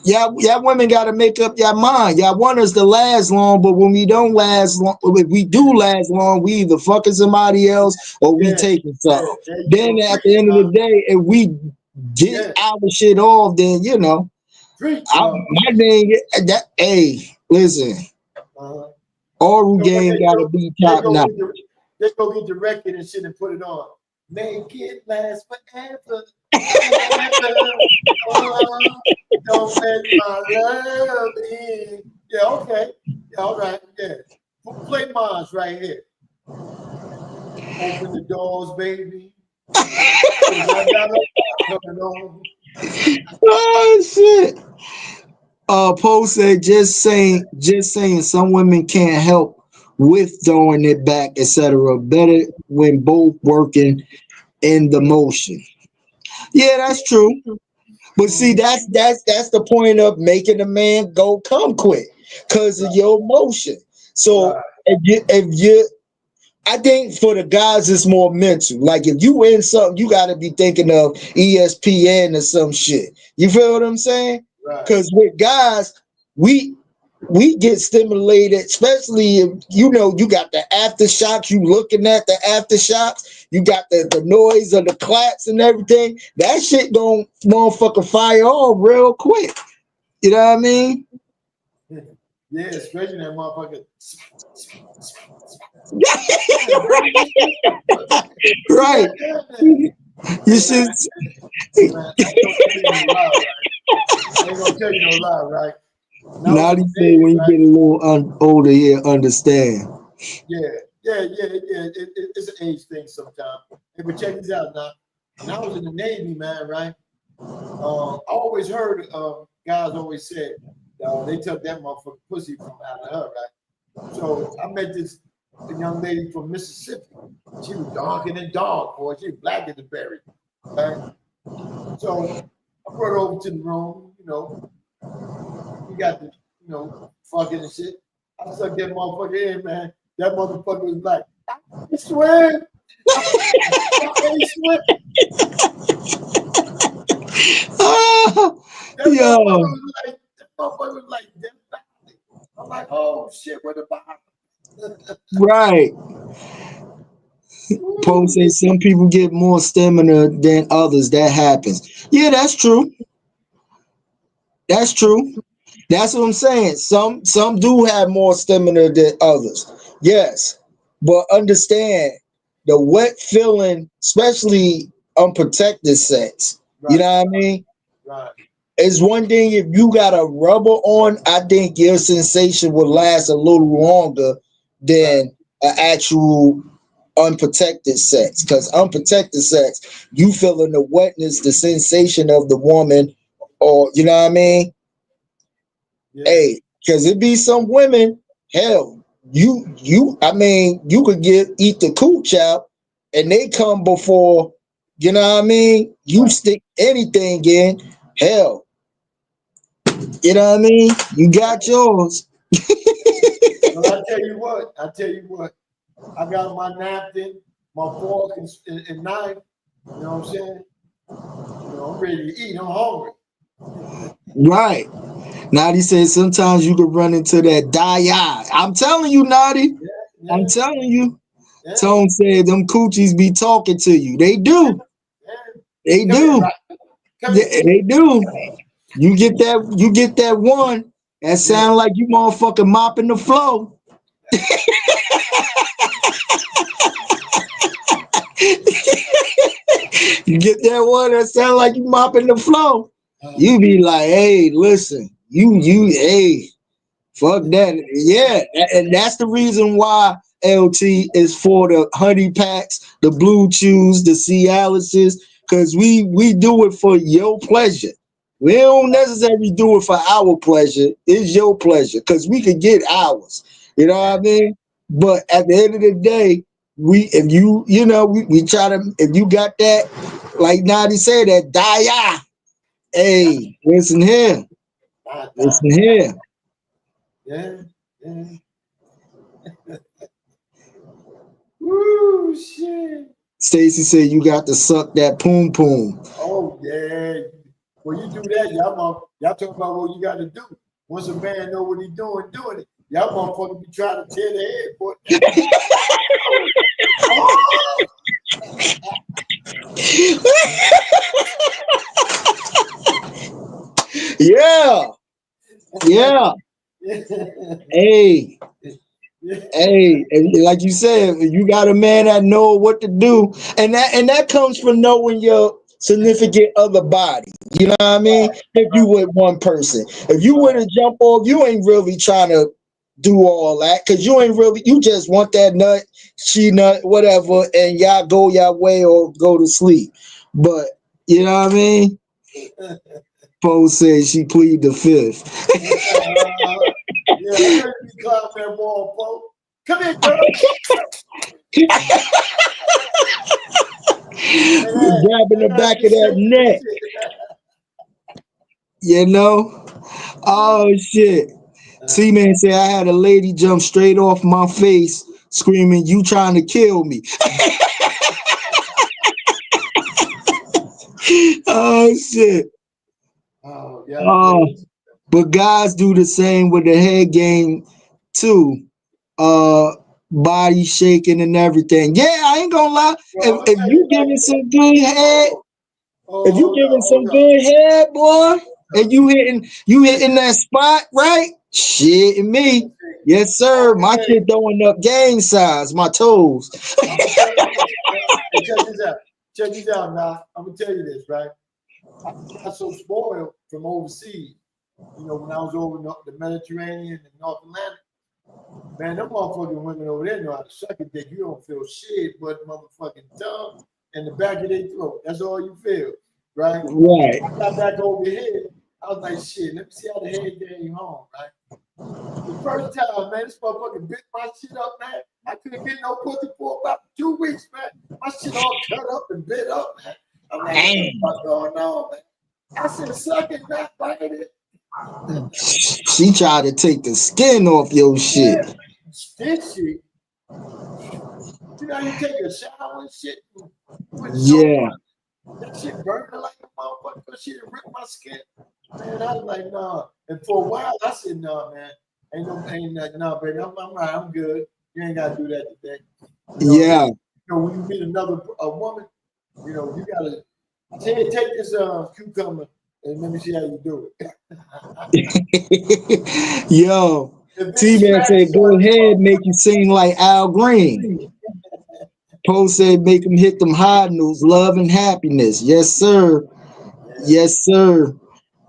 Y'all women got to make up your mind. Y'all want us to last long, but when we don't last long, if we do last long, we either fucking somebody else or we taking something. Then at the end of the day, if we get our shit off, then you know, my thing that listen, oral game gotta be top notch. Let's go get the record and shit and put it on. Make it last forever. Don't let my love in. Yeah, okay. Yeah, all right. Yeah. Play Mars right here. Open the doors, baby. Oh shit. Poe said just saying some women can't help with throwing it back, etc. Better when both working in the motion. Yeah, that's true. But see, that's the point of making a man go come quick because of your emotion. So if you I think for the guys it's more mental. Like if you in something, you gotta be thinking of ESPN or some shit. You feel what I'm saying? Because with guys, we we get stimulated, especially if you know you got the aftershocks, you looking at the aftershocks, you got the noise of the claps and everything. That shit don't motherfucker fire off real quick. You know what I mean? Yeah, especially that motherfucker. Right. You should. Man, I ain't gonna tell you no lie, right? Now they say when you get a little older, you understand. Yeah. It's an age thing sometimes. Hey, but check this out now. When I was in the Navy, man, right? I always heard guys always said they took that motherfucker pussy from out of her, right? So I met this young lady from Mississippi. She was darker than dog, boy. She was black as the berry, right? So I brought her over to the room, you know. We got the, you know, fucking and shit. I sucked that motherfucker in, man. That motherfucker was like, I swear. I swear. That motherfucker was like, I'm like, oh shit, what about? Right. Poe says some people get more stamina than others. That happens. Yeah, that's true. That's true. That's what I'm saying. Some do have more stamina than others. Yes. But understand the wet feeling, especially unprotected sex. Right. You know what I mean? Right. It's one thing if you got a rubber on, I think your sensation will last a little longer than an actual unprotected sex. Because unprotected sex, you feeling the wetness, the sensation of the woman, or you know what I mean? Yeah. Hey, because it be some women, hell, I mean, you could eat the cooch out and they come before, you know what I mean? You stick anything in, hell, you know what I mean? You got yours. Well, I tell you what, I got my napkin, my fork and knife, you know what I'm saying? You know, I'm ready to eat, I'm hungry. Right. Naughty says sometimes you can run into that die. I'm telling you, Naughty. Yeah. I'm telling you. Yeah. Tone said them coochies be talking to you. They do. Yeah. They Come do. here, right? Yeah, they do. You get that one that sound like you motherfucking mopping the floor. You get that one that sound like you mopping the floor. You be like, hey, listen, hey, fuck that. Yeah, and that's the reason why LT is for the honey packs, the blue chews, the Cialises, because we do it for your pleasure. We don't necessarily do it for our pleasure. It's your pleasure because we could get ours. You know what I mean? But at the end of the day, if we try to, if you got that, like Nadi said, that dia, hey, listen here. Listen here. Yeah. Woo, shit. Stacy said you got to suck that poom poom. Oh yeah. When you do that, y'all talking about what you got to do. Once a man know what he's doing it. Y'all motherfuckers be trying to tear their head, boy. Yeah. Hey, and like you said, you got a man that know what to do, and that comes from knowing your significant other body. You know what I mean? If you with one person, if you were to jump off, you ain't really trying to do all that because you just want that nut, she nut, whatever, and y'all go your way or go to sleep. But you know what I mean? Poe said she plead the fifth. Yeah, I heard you climb that wall, Poe. Come here, girl. Grabbing the back of that neck. You know? Oh shit. T-Man said I had a lady jump straight off my face screaming, "You trying to kill me." Oh shit. Oh, yeah. Oh, but guys do the same with the head game too. Body shaking and everything. Yeah, I ain't gonna lie. Well, I'm gonna If tell you you like giving this. some good head, Oh, if you giving hold some up. good head, boy, and you hitting that spot right, shit, and me. Yes, sir. I'm My gonna tell shit you. throwing up gang signs, my toes. I'm gonna tell you this. Hey, check this out. Check this out, now. I'm gonna tell you this, right? I got so spoiled from overseas. You know, when I was over in the Mediterranean and North Atlantic, man, them motherfucking women over there know how to suck a dick. You don't feel shit but motherfucking tongue and the back of their throat. That's all you feel, right? Right. I got back over here. I was like, shit, let me see how the head came home, right? The first time, man, this motherfucker bit my shit up, man. I couldn't get no pussy for about 2 weeks, man. My shit all cut up and bit up, man. I'm like, what the fuck going on, man? I said, suck it, man, bite it. She tried to take the skin off your Yeah, shit. this shit. You know, you take a shower and shit and put soap Yeah. on. That shit burning like a motherfucker. That shit ripped my skin. Man, I was like, nah. And for a while, I said, nah, man. Ain't that, nah, baby. I'm right. I'm good. You ain't got to do that today. You know, Yeah. you know, when you meet a woman, you know, you got to take this cucumber and let me see how you do it. Yo, If it T-Man said, scratches go on ahead, make you sing like Al Green. Poe said, make him hit them high notes, love and happiness. Yes, sir. Yes, sir.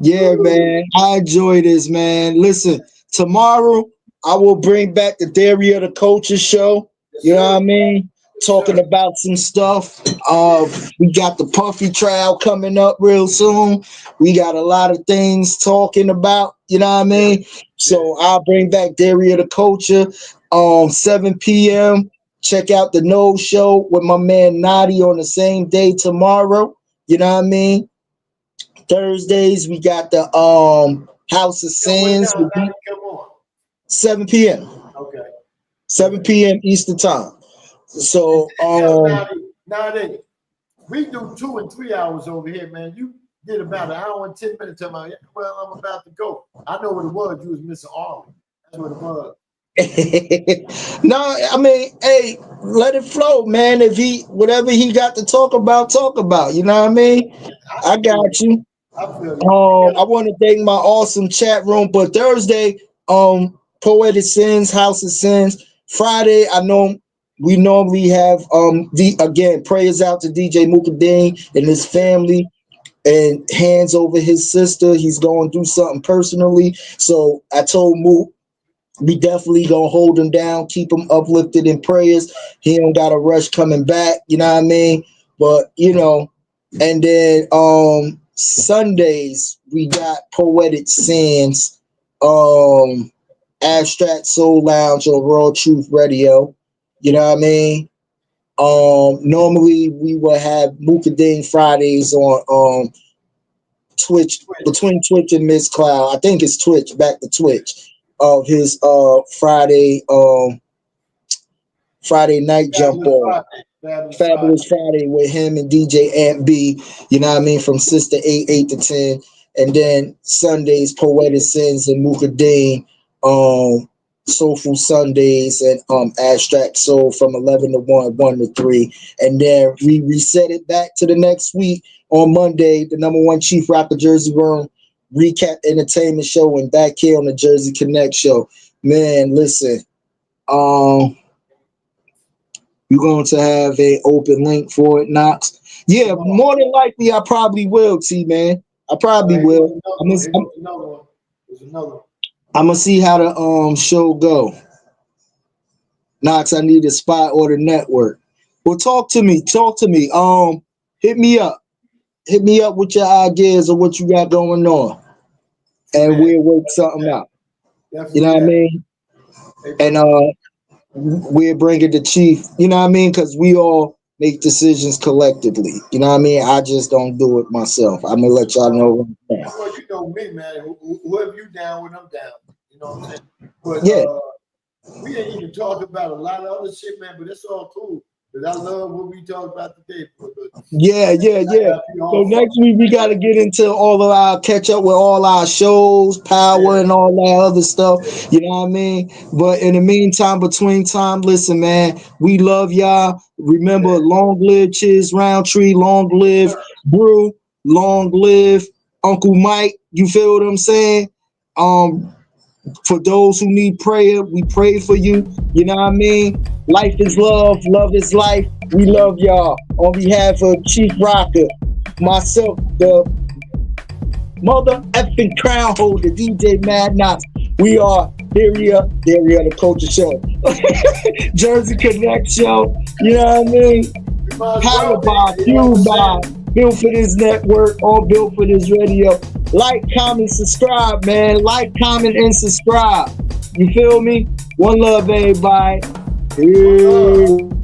Yeah, man. I enjoy this, man. Listen, tomorrow I will bring back the Theory of the Culture show. yes, You know sir. what I mean? Yes, Talking sir. about some stuff. We got the Puffy trial coming up real soon. We got a lot of things talking about, you know what I Yeah, mean? So I'll bring back Theory of the Culture 7 p.m. Check out the No Show with my man Nadi on the same day tomorrow. You know what I mean? Thursdays we got the House of Yo, what Sins time? with Now you come on. 7 p.m. Okay. 7 p.m. Eastern time. So And tell nowadays, we do 2 and 3 hours over here, man. You did about an hour and 10 minutes. Tell me, well, I'm about to go. I know what it was. You was missing Army. That's what it was. no, I mean, hey, let it flow, man. If he whatever he got to talk about, talk about. You know what I mean? I feel you. got you. I feel you. We I want to thank my awesome chat room. But Thursday, Poetic Sins, House of Sins. Friday, I know we normally have again prayers out to DJ Mukadeen and his family and hands over his sister. He's going through something personally. So I told Mook we definitely gonna hold him down, keep him uplifted in prayers. He don't got a rush coming back, you know what I mean? But you know, and then Sundays we got Poetic Sands, Abstract Soul Lounge on Raw Truth Radio. You know what I mean? Normally we would have Mukadeen Fridays on Twitch, between Twitch and Miss Cloud. I think it's Twitch, back to Twitch, of his Friday night jump Fabulous on. Friday. Fabulous Friday. Fabulous Friday with him and DJ Ant B, you know what I mean, from Sister 8 to 10. And then Sundays, Poetic Sins and Muka Dean, Soulful Sundays and Abstract Soul from 11 to 1, 1 to 3. And then we reset it back to the next week on Monday, the #1 Chief Rocker Jersey Room recap entertainment show and back here on the Jersey Connect show. Man, listen, you're going to have a open link for it, Knox. Yeah, more than likely, I probably will, T man. I probably Here goes will. another I'm one. gonna, Here I'm, goes another one. There's another one. I'm gonna see how the show go. Knox, I need a spot or the network. Well, talk to me. Talk to me. Hit me up. Hit me up with your ideas of what you got going on, and Man, we'll work something out. You know definitely what I that. mean? Hey, And we're bringing the chief, you know what I mean? Because we all make decisions collectively. You know what I mean? I just don't do it myself. I'm gonna let y'all know right now. well, you know me, man. Whoever you down with, I'm down. You know what I'm saying? But Yeah, we ain't even talk about a lot of other shit, man. But it's all cool. Because I love what we talked about today. Yeah. So next week we got to get into all of our catch up with all our shows, power, and all that other stuff. You know what I mean? But in the meantime, between time, listen, man, we love y'all. Remember, long live Chiz Roundtree, long live Brew, long live Uncle Mike. You feel what I'm saying? For those who need prayer, we pray for you. You know what I mean? Life is love, love is life. We love y'all. On behalf of Chief Rocker, myself, the mother effing crown holder, DJ Mad Knox. We are Theoria, the Culture Show. Jersey Connect Show. You know what I mean? Powered by, fueled by, built for this network, all built for this radio. Like, comment, subscribe, man. Like, comment, and subscribe. You feel me? One love, everybody. Peace.